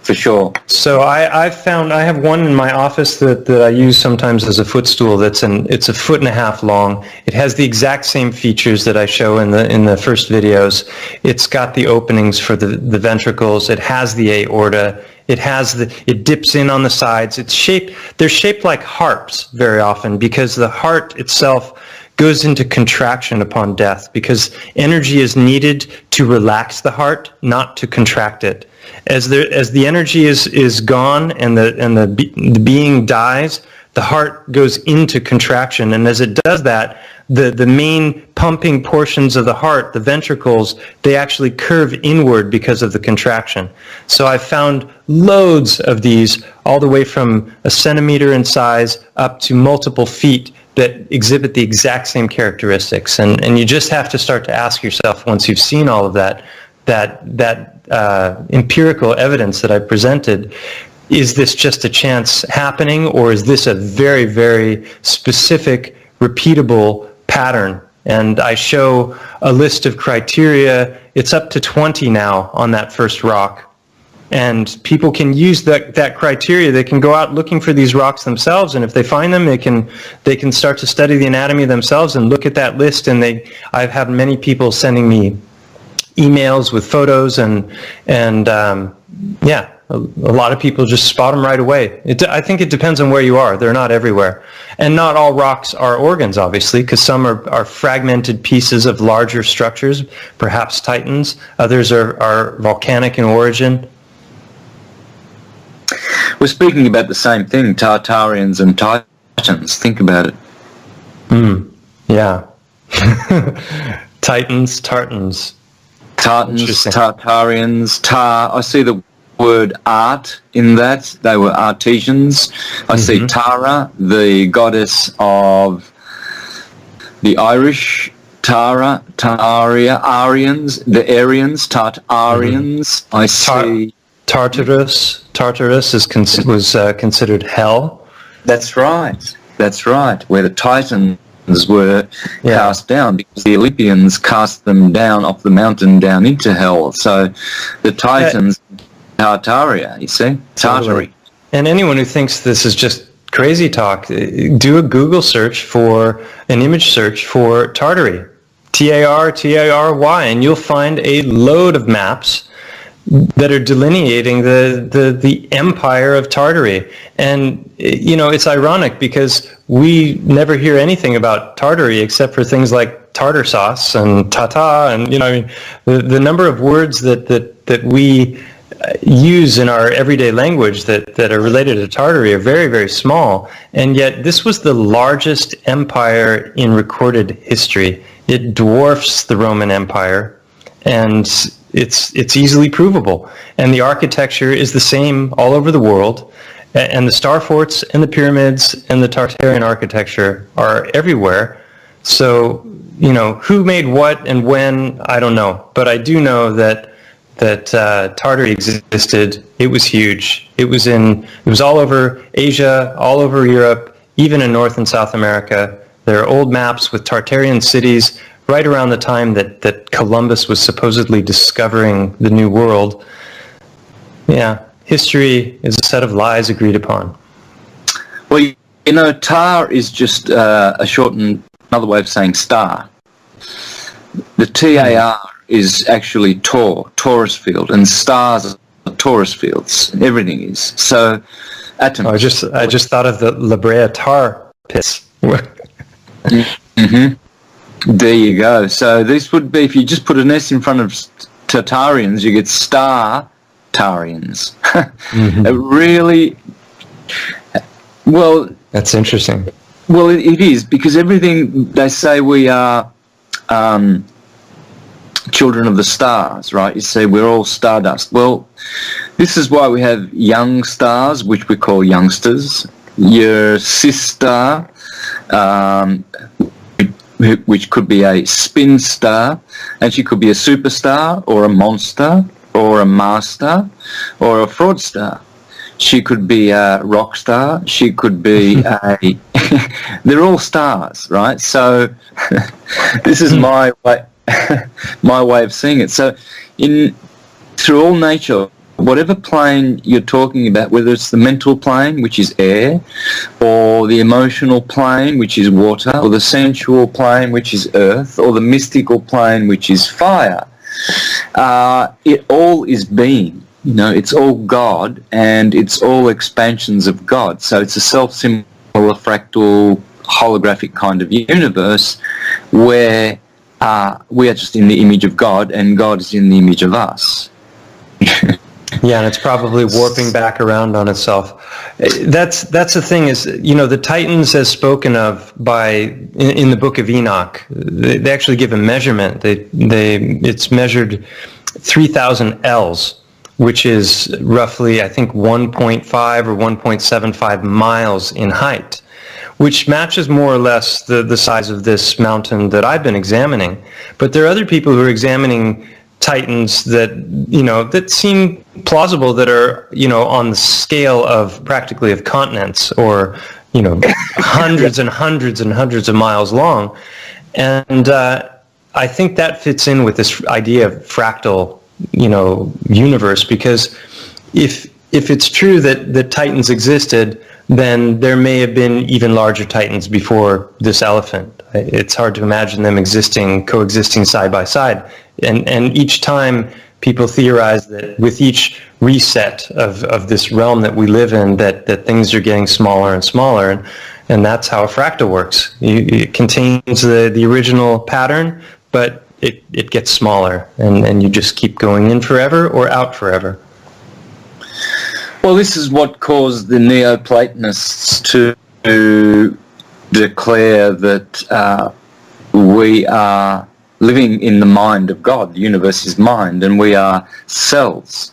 for sure. So I have one in my office that I use sometimes as a footstool. It's a 1.5 feet long. It has the exact same features that I show in the first videos. It's got the openings for the ventricles. It has the aorta. It dips in on the sides. They're shaped like harps very often, because the heart itself goes into contraction upon death, because energy is needed to relax the heart, not to contract it. As the energy is gone and the being dies, the heart goes into contraction, and as it does that, the main pumping portions of the heart, the ventricles, they actually curve inward because of the contraction. So I've found loads of these, all the way from a centimeter in size up to multiple feet, that exhibit the exact same characteristics. And you just have to start to ask yourself, once you've seen all of that empirical evidence that I presented, is this just a chance happening, or is this a very, very specific, repeatable pattern? And I show a list of criteria. It's up to 20 now on that first rock. And people can use that criteria. They can go out looking for these rocks themselves, and if they find them, they can start to study the anatomy themselves and look at that list. And I've had many people sending me emails with photos, and a lot of people just spot them right away. I think it depends on where you are. They're not everywhere. And not all rocks are organs, obviously, because some are fragmented pieces of larger structures, perhaps titans. Others are volcanic in origin. We're speaking about the same thing, Tartarians and Titans. Think about it. Yeah. Titans, Tartans. Tartans, Tartarians, I see the word art in that. They were artisans. I see Tara, the goddess of the Irish, Tartaria, Aryans, the Aryans, Tartarians. I see... Tartarus was considered hell. That's right, where the Titans were cast down, because the Olympians cast them down off the mountain down into hell. So the Titans, Tartaria, you see? Tartary. And anyone who thinks this is just crazy talk, do a Google search for, an image search for Tartary. Tartary, and you'll find a load of maps that are delineating the empire of Tartary. And, it's ironic because we never hear anything about Tartary except for things like tartar sauce and tata, and, the number of words that we use in our everyday language that are related to Tartary are very, very small. And yet this was the largest empire in recorded history. It dwarfs the Roman Empire, and it's easily provable. And the architecture is the same all over the world. And the star forts and the pyramids and the Tartarian architecture are everywhere. So, who made what and when, I don't know. But I do know that Tartary existed. It was huge. It was all over Asia, all over Europe, even in North and South America. There are old maps with Tartarian cities right around the time that Columbus was supposedly discovering the New World. Yeah, history is a set of lies agreed upon. Well, tar is just another way of saying star. The TAR is actually torus field, and stars are torus fields. Everything is. So, atoms. I just thought of the La Brea tar pits. There you go. So this would be, if you just put an S in front of Tartarians, you get Star-Tarians. Really, well... That's interesting. Well, it is, because everything, they say we are children of the stars, right? You say we're all stardust. Well, this is why we have young stars, which we call youngsters. Your sister... which could be a spin star, and she could be a superstar or a monster or a master or a fraudster. She could be a rock star. She could be a... They're all stars, right? So this is my way of seeing it. So through all nature, whatever plane you're talking about, whether it's the mental plane, which is air, or the emotional plane, which is water, or the sensual plane, which is earth, or the mystical plane, which is fire, it all is being. It's all God, and it's all expansions of God. So it's a self-similar, fractal, holographic kind of universe where we are just in the image of God, and God is in the image of us. Yeah, and it's probably warping back around on itself. That's the thing is, the Titans as spoken of in the Book of Enoch, they actually give a measurement. It's measured 3,000 L's, which is roughly, I think, 1.5 or 1.75 miles in height, which matches more or less the size of this mountain that I've been examining. But there are other people who are examining Titans that seem plausible, that are on the scale of practically of continents, or hundreds and hundreds and hundreds of miles long. And I think that fits in with this idea of fractal universe, because if it's true that Titans existed, then there may have been even larger Titans before this elephant. It's hard to imagine them coexisting side by side. And each time people theorize that with each reset of this realm that we live in, that things are getting smaller and smaller. And that's how a fractal works. It contains the original pattern, but it gets smaller, and you just keep going in forever or out forever. Well, this is what caused the Neoplatonists to declare that we are living in the mind of God. The universe is mind, and we are cells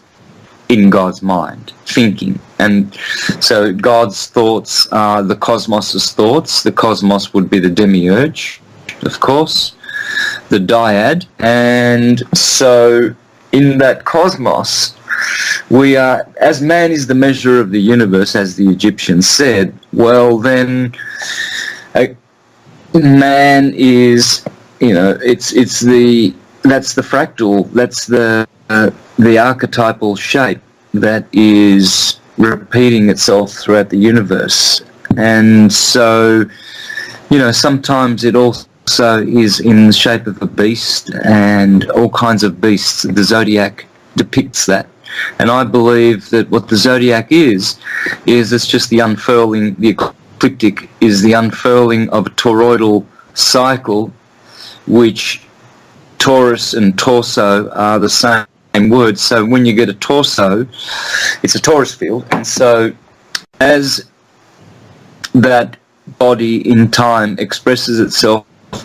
in God's mind, thinking. And so God's thoughts are the cosmos's thoughts. The cosmos would be the demiurge, of course, the dyad. And so in that cosmos, we are, as man is the measure of the universe, as the Egyptians said, well then man is, that's the fractal, that's the archetypal shape that is repeating itself throughout the universe. And so, sometimes it also is in the shape of a beast, and all kinds of beasts. The zodiac depicts that. And I believe that what the zodiac is it's just the unfurling, the ecliptic is the unfurling of a toroidal cycle, which Taurus and torso are the same word. So when you get a torso, it's a Taurus field. And so as that body in time expresses itself,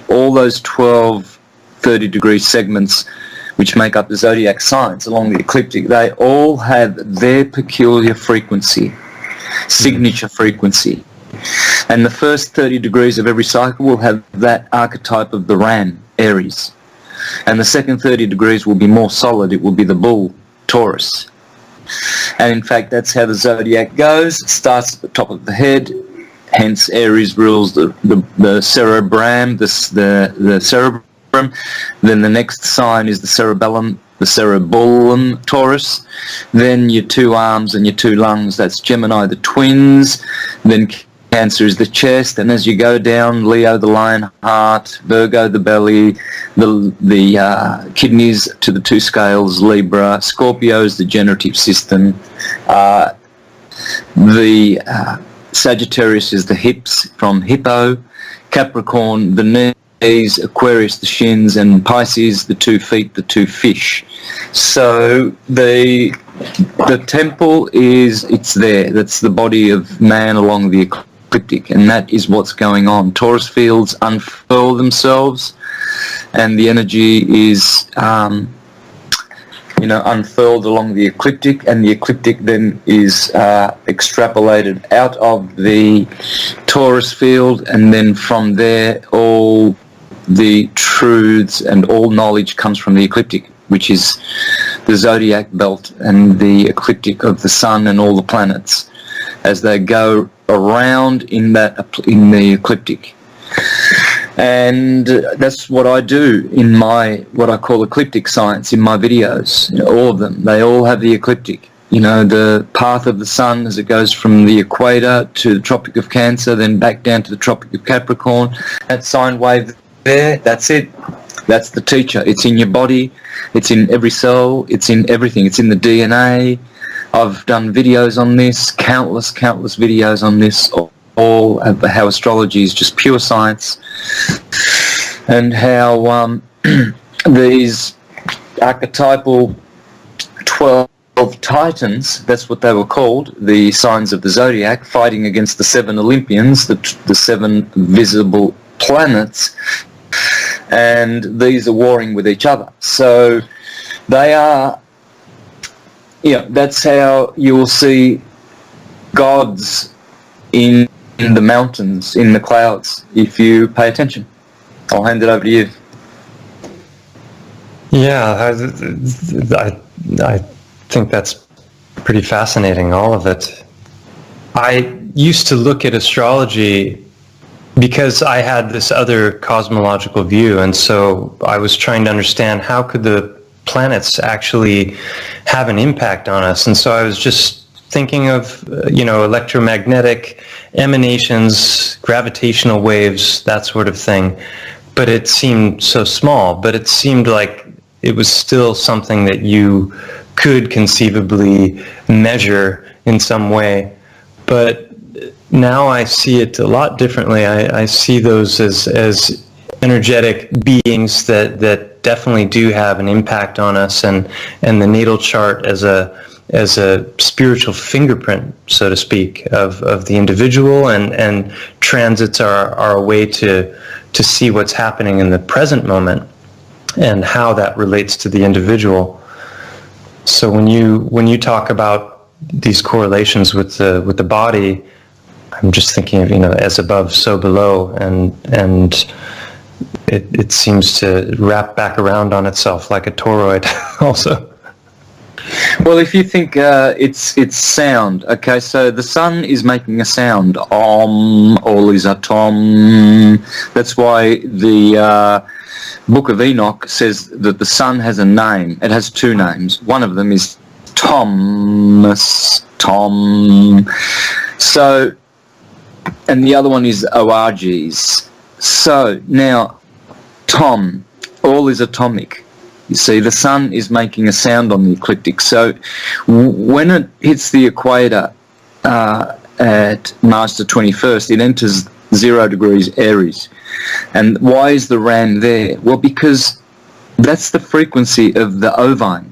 all those 12 30-degree segments which make up the zodiac signs along the ecliptic, they all have their peculiar frequency, signature frequency. And the first 30 degrees of every cycle will have that archetype of the ram, Aries. And the second 30 degrees will be more solid. It will be the bull, Taurus. And in fact, that's how the zodiac goes. It starts at the top of the head. Hence, Aries rules the cerebrum, the cerebrum. Then the next sign is the cerebellum, Taurus. Then your two arms and your two lungs, that's Gemini, the twins. Then Cancer is the chest, and as you go down, Leo the lion heart, Virgo the belly, the kidneys to the two scales, Libra, Scorpio is the generative system, the Sagittarius is the hips from Hippo, Capricorn the knees, Aquarius the shins, and Pisces the 2 feet, the 2 fish. So the temple it's there. That's the body of man along the ecliptic, and that is what's going on. Taurus fields unfurl themselves, and the energy is unfurled along the ecliptic, and the ecliptic then is extrapolated out of the Taurus field, and then from there all the truths and all knowledge comes from the ecliptic, which is the zodiac belt and the ecliptic of the sun and all the planets as they go around in the ecliptic. And that's what I do in my, what I call ecliptic science, in my videos. All of them, they all have the ecliptic. The path of the sun as it goes from the equator to the Tropic of Cancer, then back down to the Tropic of Capricorn. That sine wave there, that's it. That's the teacher. It's in your body, it's in every cell, it's in everything, it's in the DNA. I've done videos on this, countless videos on this, all how astrology is just pure science, and how these archetypal 12 titans, that's what they were called, the signs of the zodiac, fighting against the 7 Olympians, the 7 visible planets, and these are warring with each other. So they are, that's how you will see gods in the mountains, in the clouds, if you pay attention. I'll hand it over to you. Yeah, I think that's pretty fascinating, all of it. I used to look at astrology because I had this other cosmological view, and so I was trying to understand how could the planets actually have an impact on us. And so I was just thinking of, electromagnetic emanations, gravitational waves, that sort of thing. But it seemed so small, but it seemed like it was still something that you could conceivably measure in some way. But now I see it a lot differently. I see those as energetic beings that definitely do have an impact on us, and the natal chart as a as a spiritual fingerprint, so to speak, of the individual, and transits are a way to see what's happening in the present moment and how that relates to the individual. So when you talk about these correlations with the body, I'm just thinking of, as above, so below, and it seems to wrap back around on itself like a toroid also. Well, if you think it's sound, okay, so the sun is making a sound, all is atom. That's why the Book of Enoch says that the sun has a name. It has two names. One of them is Thomas, Tom. So, and the other one is Oarges. So now, Tom, all is atomic. You see, the sun is making a sound on the ecliptic. So when it hits the equator at March the 21st, it enters 0 degrees Aries. And why is the ram there? Well, because that's the frequency of the ovine,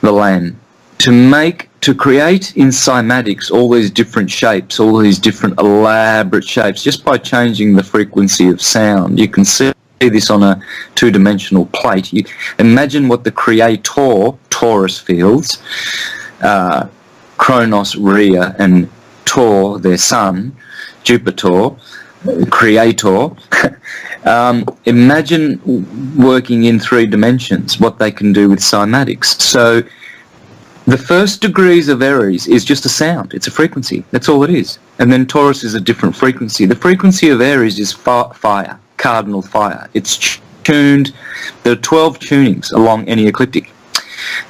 the lamb. To create in cymatics all these different shapes, all these different elaborate shapes, just by changing the frequency of sound. You can see this on a two-dimensional plate. You imagine what the creator, torus fields, Kronos, Rhea, and Tor, their son, Jupiter, creator. Imagine working in 3 dimensions, what they can do with cymatics. So the first degrees of Aries is just a sound. It's a frequency. That's all it is. And then Taurus is a different frequency. The frequency of Aries is fire, cardinal fire. It's tuned. There are 12 tunings along any ecliptic.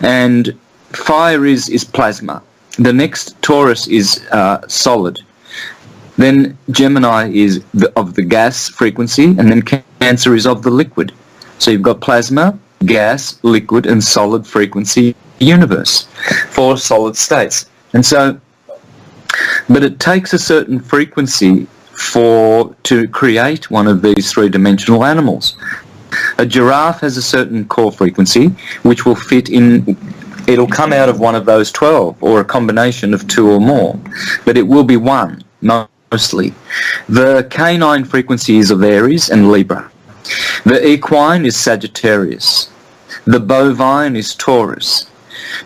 And fire is plasma. The next Taurus is solid. Then Gemini is of the gas frequency, and then Cancer is of the liquid. So you've got plasma, gas, liquid, and solid frequency universe, 4 solid states. And so, but it takes a certain frequency to create one of these 3-dimensional animals. A giraffe has a certain core frequency which will fit in. It'll come out of one of those 12, or a combination of 2 or more, but it will be one mostly. The canine frequency is of Aries and Libra. The equine is Sagittarius. The bovine is Taurus.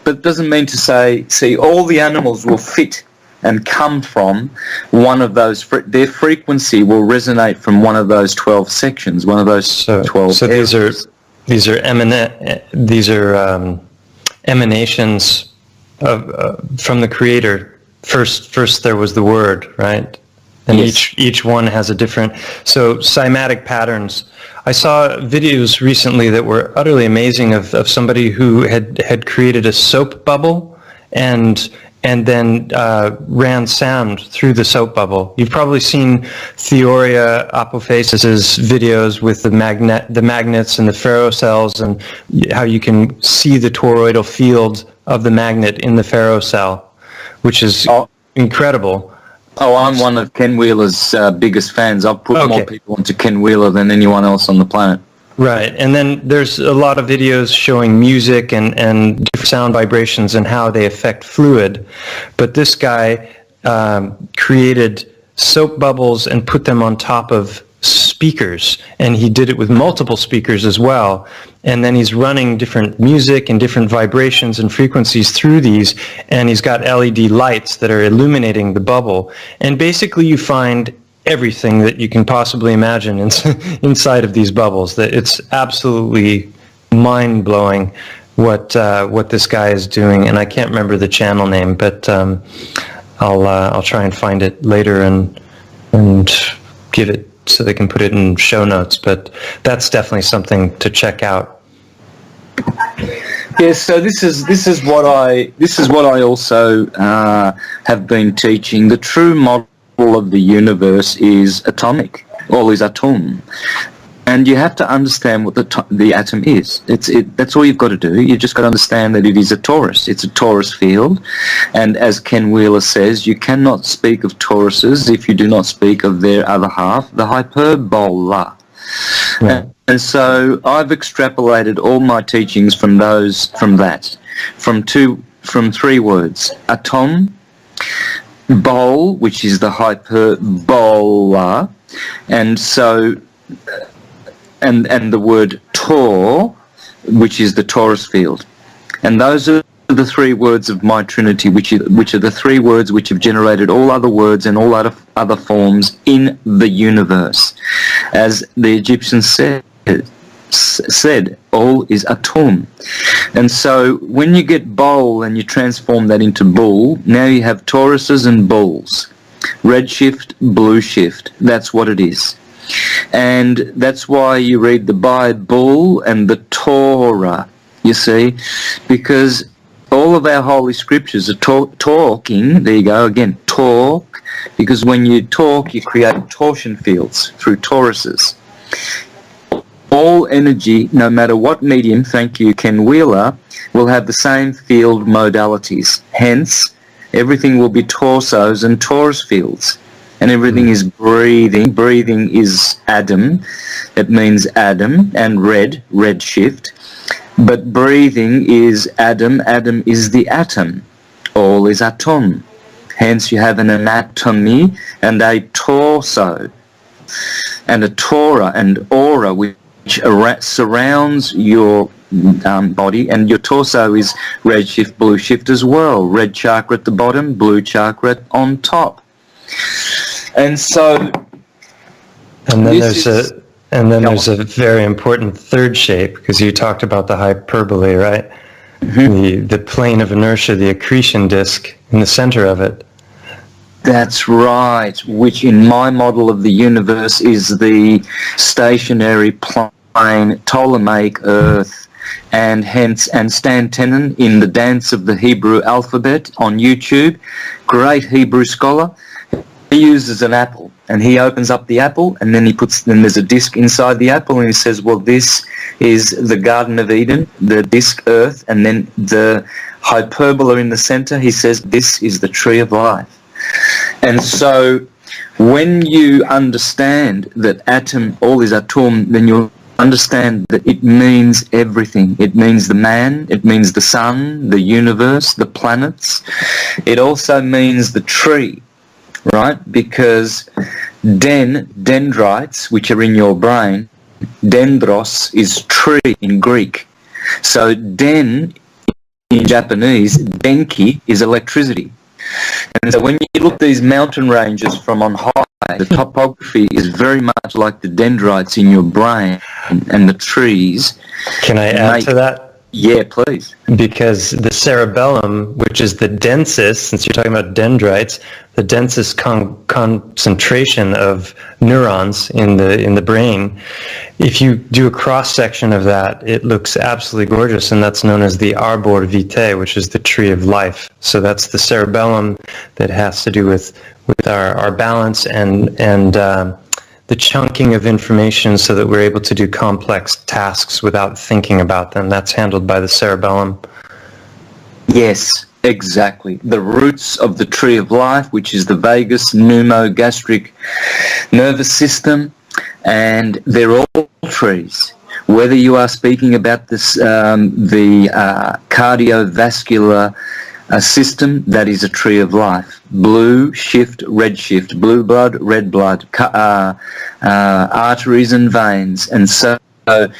But it doesn't mean to say, see, all the animals will fit and come from one of those. Their frequency will resonate from one of those 12 sections, one of those 12. So these are emanations from the Creator. First there was the Word, right? And yes. each one has a different. So cymatic patterns. I saw videos recently that were utterly amazing of somebody who had created a soap bubble and then ran sound through the soap bubble. You've probably seen Theoria Apophasis's videos with the magnets and the ferrocells, and how you can see the toroidal field of the magnet in the ferrocell, which is incredible. Oh, I'm one of Ken Wheeler's biggest fans. I've put more people onto Ken Wheeler than anyone else on the planet. Right, and then there's a lot of videos showing music and different sound vibrations and how they affect fluid. But this guy created soap bubbles and put them on top of speakers, and he did it with multiple speakers as well. And then he's running different music and different vibrations and frequencies through these, and he's got LED lights that are illuminating the bubble. And basically you find everything that you can possibly imagine inside of these bubbles. That it's absolutely mind-blowing what this guy is doing. And I can't remember the channel name, but I'll try and find it later and give it so they can put it in show notes. But that's definitely something to check out. Yes, so this is what I also have been teaching. The true model of the universe is atomic. All is atom. And you have to understand what the atom is. That's all you've got to do. You've just got to understand that it is a torus. It's a torus field. And as Ken Wheeler says, you cannot speak of toruses if you do not speak of their other half, the hyperbola. Yeah. And so I've extrapolated all my teachings from that, from 2 from three words: atom, bol, which is the hyperbola, and so and the word tor, which is the torus field. And those are the three words of my Trinity, which are the three words which have generated all other words and all other forms in the universe. As the Egyptians said, all is atum. And so when you get bol and you transform that into bull, now you have Tauruses and bulls. Red shift, blue shift. That's what it is. And that's why you read the Bible and the Torah, you see, because all of our holy scriptures are talking. There you go again, talk, because when you talk, you create torsion fields through toruses. All energy, no matter what medium, thank you, Ken Wheeler, will have the same field modalities. Hence, everything will be torsos and torus fields. And everything is breathing. Breathing is Adam. It means Adam, and red shift. But breathing is Adam. Adam is the atom. All is atom. Hence you have an anatomy and a torso and a Torah and aura which surrounds your body, and your torso is red shift, blue shift as well. Red chakra at the bottom, blue chakra on top. And so, and then there's a very important third shape, because you talked about the hyperbole, right? Mm-hmm. The plane of inertia, the accretion disk in the center of it. That's right, which in my model of the universe is the stationary plane, Ptolemaic Earth, and Stan Tenen in the Dance of the Hebrew Alphabet on YouTube, great Hebrew scholar. He uses an apple, and he opens up the apple, and then there's a disc inside the apple, and he says, well, this is the Garden of Eden, the disc Earth, and then the hyperbola in the center, he says, this is the tree of life. And so when you understand that atom, all is atom, then you'll understand that it means everything. It means the man, it means the sun, the universe, the planets. It also means the tree. Right? Because dendrites, which are in your brain, dendros is tree in Greek. So den in Japanese, denki is electricity. And so when you look at these mountain ranges from on high, the topography is very much like the dendrites in your brain and the trees. Can I add to that? Yeah, please. Because the cerebellum, which is the densest, since you're talking about dendrites, the densest concentration of neurons in the brain, if you do a cross-section of that, it looks absolutely gorgeous, and that's known as the arbor vitae, which is the tree of life. So that's the cerebellum that has to do with our balance and the chunking of information so that we're able to do complex tasks without thinking about them. That's handled by the cerebellum. Yes, exactly. The roots of the tree of life, which is the vagus pneumogastric nervous system, and they're all trees. Whether you are speaking about this, the cardiovascular system, that is a tree of life. Blue shift, blue blood, red blood, arteries and veins. And so the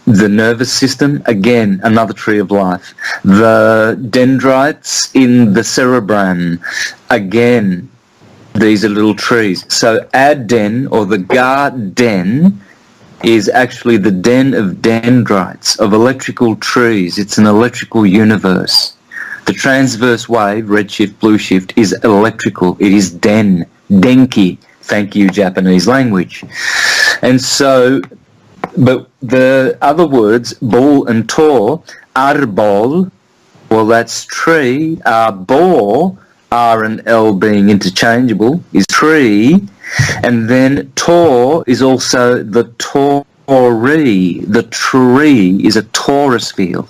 nervous system, again, another tree of life. The dendrites in the cerebrum, again, these are little trees. So Aden, or the garden, is actually the den of dendrites, of electrical trees. It's an electrical universe. The transverse wave, red shift, blue shift, is electrical. It is denki. Thank you, Japanese language. And so, but the other words, bol and tor, arbol, well, that's tree. Arbor, R and L being interchangeable, is tree. And then tor is also the tori. The tree is a torus field.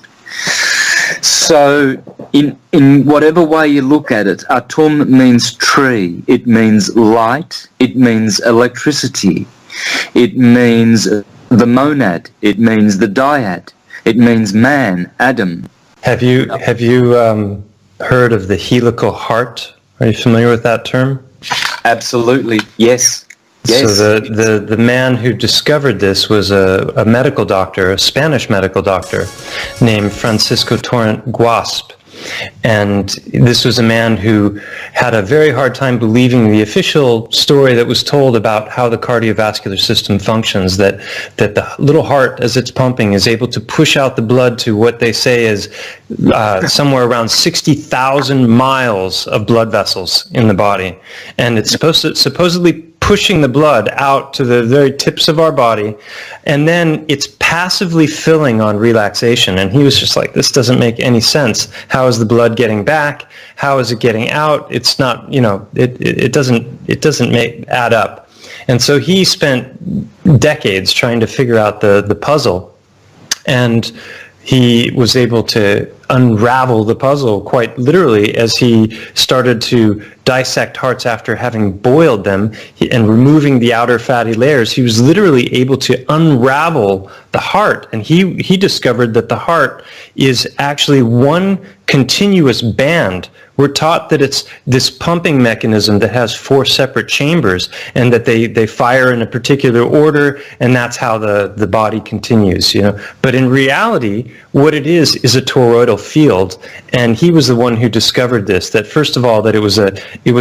So in whatever way you look at it, atom means tree, it means light, it means electricity, it means the monad, it means the dyad, it means man, Adam. Have you heard of the helical heart. Are you familiar with that term? Absolutely, yes. Yes. So the man who discovered this was a medical doctor, a Spanish medical doctor, named Francisco Torrent Guasp. And this was a man who had a very hard time believing the official story that was told about how the cardiovascular system functions, that the little heart, as it's pumping, is able to push out the blood to what they say is somewhere around 60,000 miles of blood vessels in the body. And it's supposedly pushing the blood out to the very tips of our body, and then it's passively filling on relaxation. And he was just like, this doesn't make any sense. How is the blood getting back? How is it getting out? It's not, it doesn't add up. And so he spent decades trying to figure out the puzzle, and he was able to unravel the puzzle quite literally as he started to dissect hearts after having boiled them and removing the outer fatty layers. He was literally able to unravel the heart, and he discovered that the heart is actually one continuous band. We're taught that it's this pumping mechanism that has 4 separate chambers, and that they fire in a particular order, and that's how the body continues, But in reality, what it is a toroidal field, and he was the one who discovered this, that first of all, that it was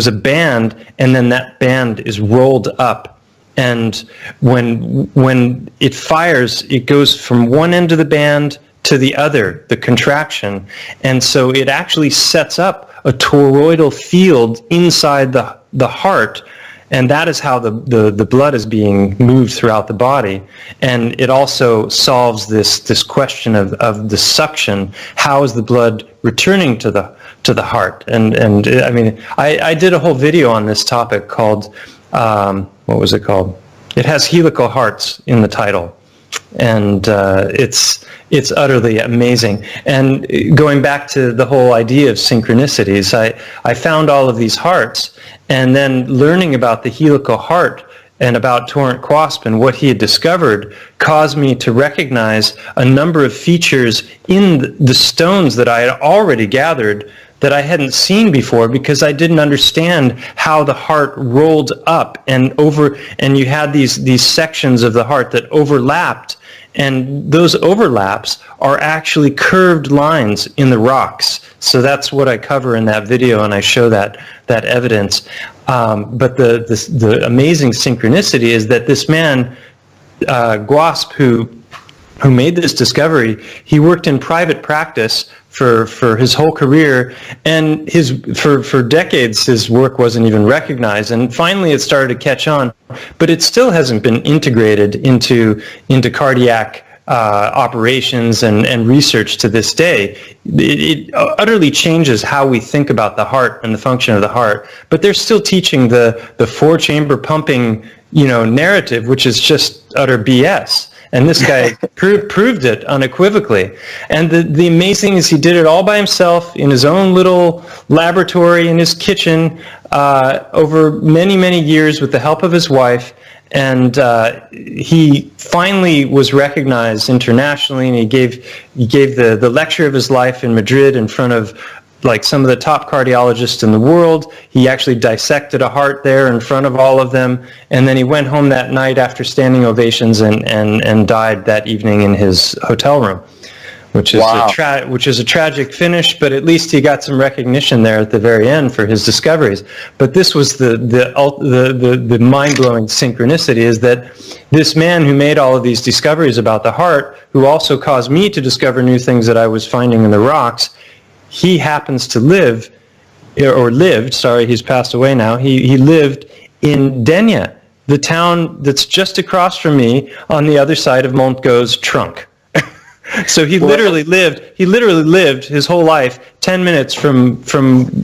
a band, and then that band is rolled up. And when it fires, it goes from one end of the band to the other, the contraction. And so it actually sets up a toroidal field inside the heart, and that is how the blood is being moved throughout the body. And it also solves this question of the suction. How is the blood returning to the heart? And I mean, I did a whole video on this topic called, what was it called? It has helical hearts in the title. And it's utterly amazing. And going back to the whole idea of synchronicities, I found all of these hearts, and then learning about the helical heart and about Torrent Guasp and what he had discovered caused me to recognize a number of features in the stones that I had already gathered that I hadn't seen before, because I didn't understand how the heart rolled up and over, and you had these sections of the heart that overlapped, and those overlaps are actually curved lines in the rocks. So that's what I cover in that video, and I show that evidence. But the amazing synchronicity is that this man, Guasp, who made this discovery, he worked in private practice for his whole career, and for decades his work wasn't even recognized, and finally it started to catch on, but it still hasn't been integrated into cardiac operations and research to this day. It utterly changes how we think about the heart and the function of the heart, but they're still teaching the 4-chamber pumping narrative, which is just utter BS. And this guy proved it unequivocally. And the amazing is he did it all by himself in his own little laboratory in his kitchen over many, many years with the help of his wife. And he finally was recognized internationally, and he gave the lecture of his life in Madrid in front of some of the top cardiologists in the world. He actually dissected a heart there in front of all of them, and then he went home that night after standing ovations and died that evening in his hotel room, which is a tragic finish, but at least he got some recognition there at the very end for his discoveries. But this was the mind-blowing synchronicity, is that this man who made all of these discoveries about the heart, who also caused me to discover new things that I was finding in the rocks, he happens to lived, he's passed away now, he lived in Denia, the town that's just across from me on the other side of Montgo's trunk. So he literally lived his whole life 10 minutes from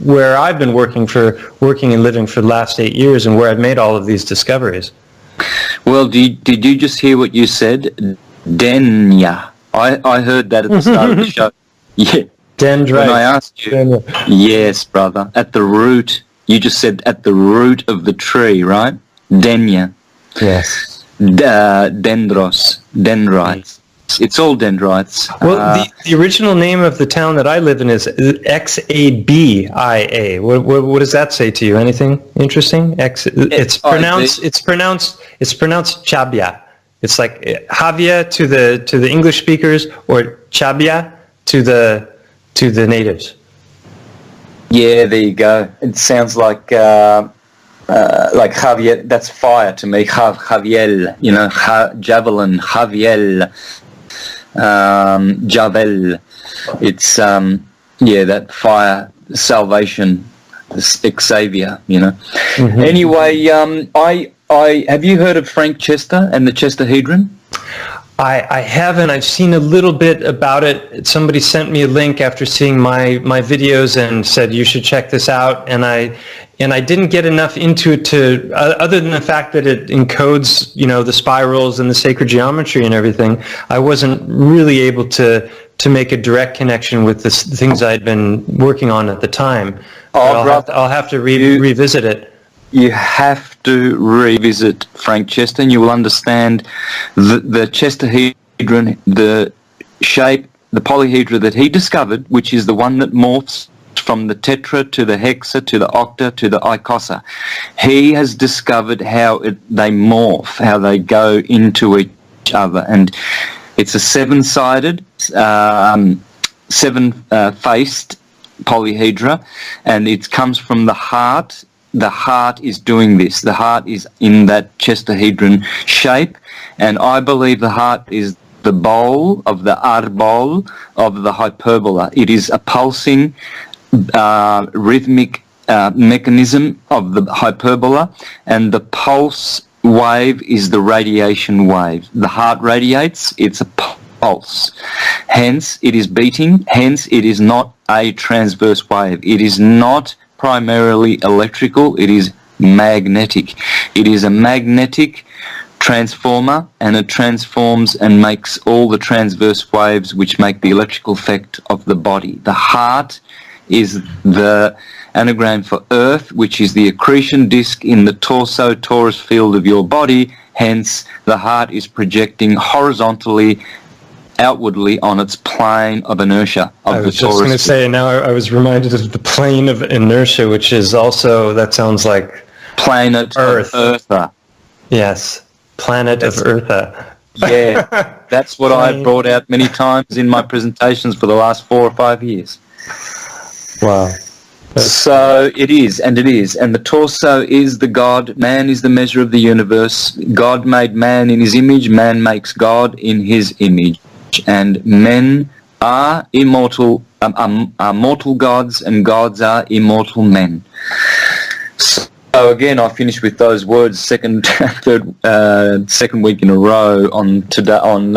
where I've been working and living for the last 8 years, and where I've made all of these discoveries. Well, did you just hear what you said? Denia. I heard that at the start of the show. Yeah. Dendrite. When I asked you, yes, brother, at the root, you just said at the root of the tree, right? Denia. Yes. Dendrites. It's all dendrites. Well, the original name of the town that I live in is Xabia. What does that say to you? Anything interesting? It's pronounced Chabia. It's like Javia to the English speakers, or Chabia to the natives. Yeah, there you go. It sounds like Javier. That's fire to me. Javiel, javelin, Javiel, Javel. It's that fire, salvation, Xavier. Mm-hmm. Anyway, I have you heard of Frank Chester and the Chesterhedron? I haven't. I've seen a little bit about it. Somebody sent me a link after seeing my videos and said you should check this out. And I didn't get enough into it to other than the fact that it encodes the spirals and the sacred geometry and everything. I wasn't really able to make a direct connection with the things I had been working on at the time. I'll have to revisit it. You have to revisit Frank Chester, and you will understand the Chesterhedron, the shape, the polyhedra that he discovered, which is the one that morphs from the tetra to the hexa to the octa to the icosa. He has discovered how they morph, how they go into each other, and it's a seven-sided, seven-faced polyhedra, and it comes from the heart. The heart is doing this. The heart is in that Chesterhedron shape, and I believe the heart is the bowl of the arbol of the hyperbola. It is a pulsing, rhythmic mechanism of the hyperbola, and the pulse wave is the radiation wave. The heart radiates, it's a pulse. Hence, it is beating. Hence, it is not a transverse wave. It is not primarily electrical, it is magnetic. It is a magnetic transformer, and it transforms and makes all the transverse waves which make the electrical effect of the body. The heart is the anagram for earth, which is the accretion disk in the torus field of your body. Hence, the heart is projecting horizontally outwardly on its plane of inertia of the torus. I was just going to say, now I was reminded of the plane of inertia, which is also, that sounds like planet Earth. Of Eartha. Yes, planet of Eartha. Yeah, that's what I've brought out many times in my presentations for the last 4 or 5 years. Wow. So it is, and the torso is the God. Man is the measure of the universe. God made man in his image. Man makes God in his image. And men are immortal, are mortal gods, and gods are immortal men. So again, I finished with those words. Second week in a row on today on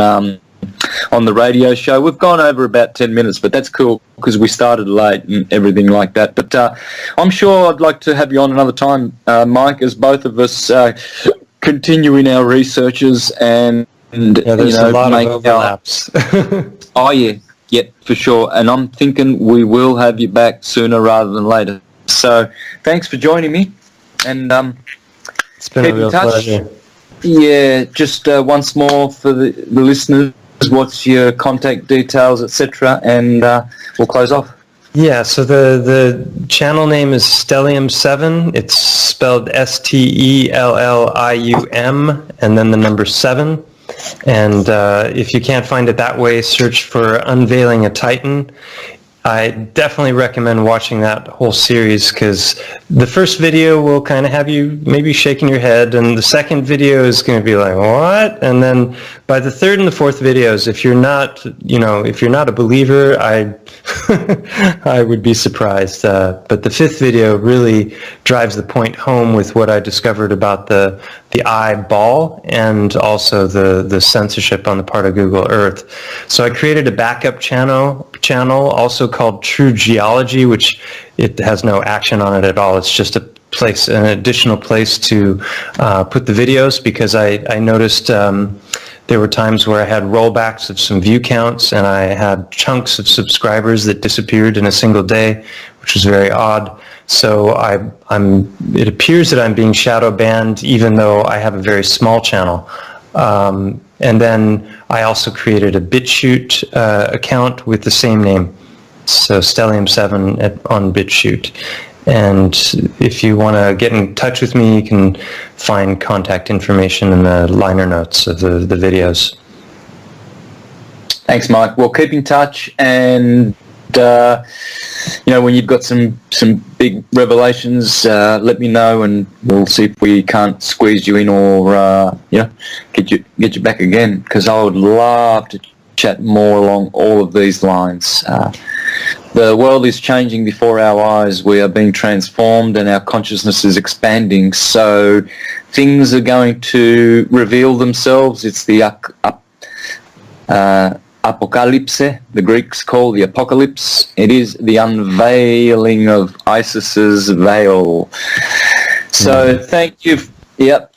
the radio show. We've gone over about 10 minutes, but that's cool because we started late and everything like that. But I'm sure I'd like to have you on another time, Mike, as both of us continue in our researches and there's a lot of overlaps. Oh yeah, for sure. And I'm thinking we will have you back sooner rather than later. So thanks for joining me, and it's been a real pleasure. Yeah, just once more for the listeners, what's your contact details, etc., and we'll close off. Yeah, so the channel name is Stellium7. It's spelled Stellium, and then the number 7. And if you can't find it that way, search for Unveiling a Titan. I definitely recommend watching that whole series, because the first video will kind of have you maybe shaking your head, and the second video is going to be like, what? And then by the third and the fourth videos, if you're not a believer, I would be surprised. But the fifth video really drives the point home with what I discovered about the eyeball and also the censorship on the part of Google Earth. So I created a backup channel also called True Geology, which it has no action on it at all. It's just an additional place to put the videos, because I noticed there were times where I had rollbacks of some view counts, and I had chunks of subscribers that disappeared in a single day, which was very odd. So it appears that I'm being shadow banned, even though I have a very small channel. And then I also created a BitChute account with the same name. So Stellium7 on BitChute. And if you want to get in touch with me, you can find contact information in the liner notes of the videos. Thanks, Mike. Well, keep in touch, and when you've got some big revelations, let me know, and we'll see if we can't squeeze you in or get you back again, because I would love to chat more along all of these lines. The world is changing before our eyes. We are being transformed and our consciousness is expanding. So things are going to reveal themselves. It's the apocalypse, the Greeks call the apocalypse. It is the unveiling of Isis's veil. So thank you.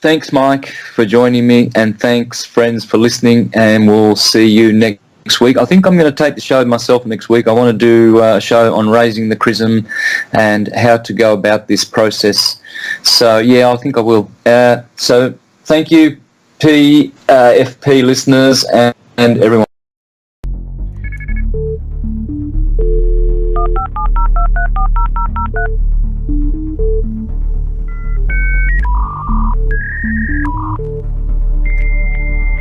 Thanks, Mike, for joining me, and thanks, friends, for listening, and we'll see you next week. I think I'm going to take the show myself next week. I want to do a show on raising the chrism and how to go about this process. So, I think I will. So, thank you, FP listeners and everyone.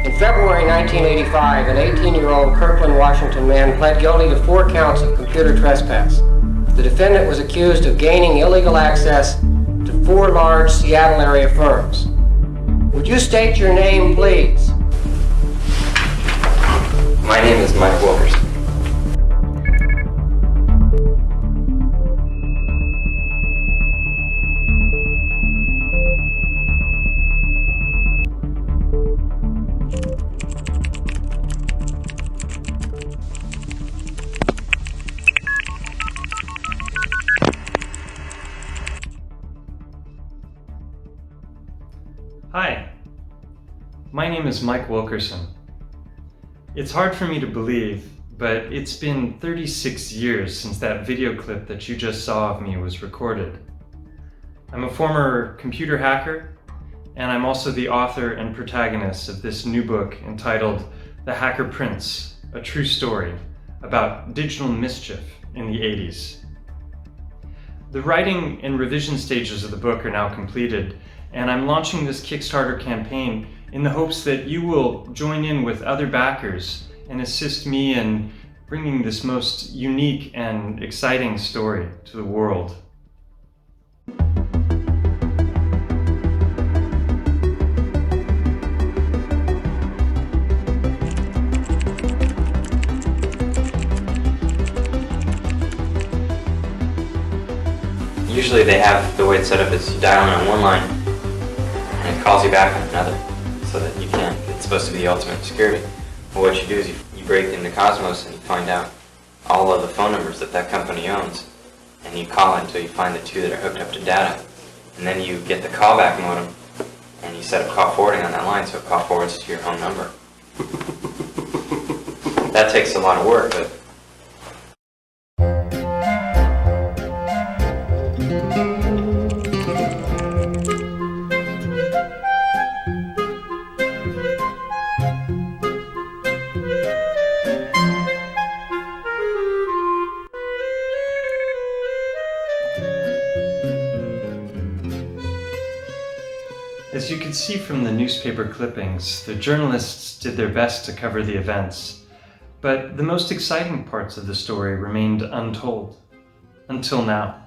In February 1985, an 18-year-old Kirkland, Washington man pled guilty to 4 counts of computer trespass. The defendant was accused of gaining illegal access to 4 large Seattle area firms. Would you state your name, please? My name is Mike Wilkerson. Hi, my name is Mike Wilkerson. It's hard for me to believe, but it's been 36 years since that video clip that you just saw of me was recorded. I'm a former computer hacker, and I'm also the author and protagonist of this new book entitled The Hacker Prince, a true story about digital mischief in the 80s. The writing and revision stages of the book are now completed, and I'm launching this Kickstarter campaign in the hopes that you will join in with other backers and assist me in bringing this most unique and exciting story to the world. Usually they have the way it's set up is you dial in on one line and it calls you back on another, so that you can't. It's supposed to be the ultimate security. But what you do is you break into Cosmos and you find out all of the phone numbers that that company owns, and you call it until you find the 2 that are hooked up to data, and then you get the callback modem and you set up call forwarding on that line so it call forwards to your home number. That takes a lot of work, but As you can see from the newspaper clippings, the journalists did their best to cover the events, but the most exciting parts of the story remained untold, until now.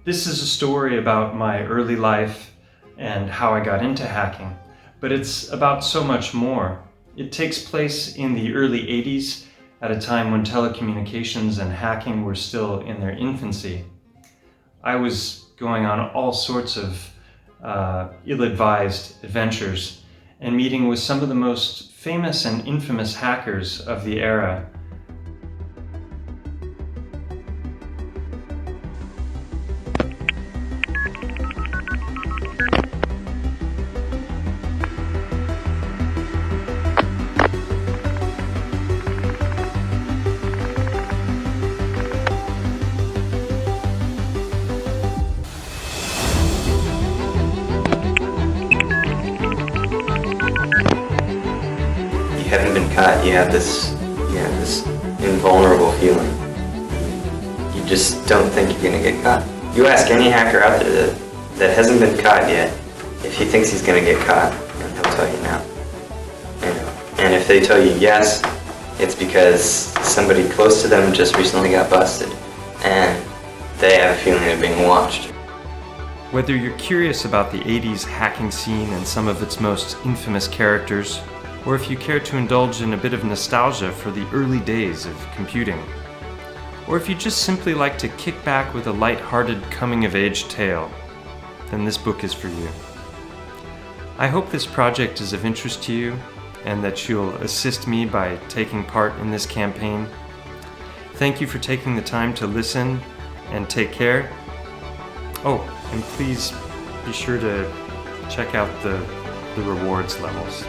This is a story about my early life and how I got into hacking, but it's about so much more. It takes place in the early 80s, at a time when telecommunications and hacking were still in their infancy. I was going on all sorts of ill-advised adventures and meeting with some of the most famous and infamous hackers of the era. caught, you have this invulnerable feeling. You just don't think you're gonna get caught. You ask any hacker out there that hasn't been caught yet if he thinks he's gonna get caught, and he'll tell you no. And if they tell you yes, it's because somebody close to them just recently got busted, and they have a feeling of being watched. Whether you're curious about the 80s hacking scene and some of its most infamous characters, or if you care to indulge in a bit of nostalgia for the early days of computing, or if you just simply like to kick back with a light-hearted coming-of-age tale, then this book is for you. I hope this project is of interest to you and that you'll assist me by taking part in this campaign. Thank you for taking the time to listen, and take care. Oh, and please be sure to check out the rewards levels.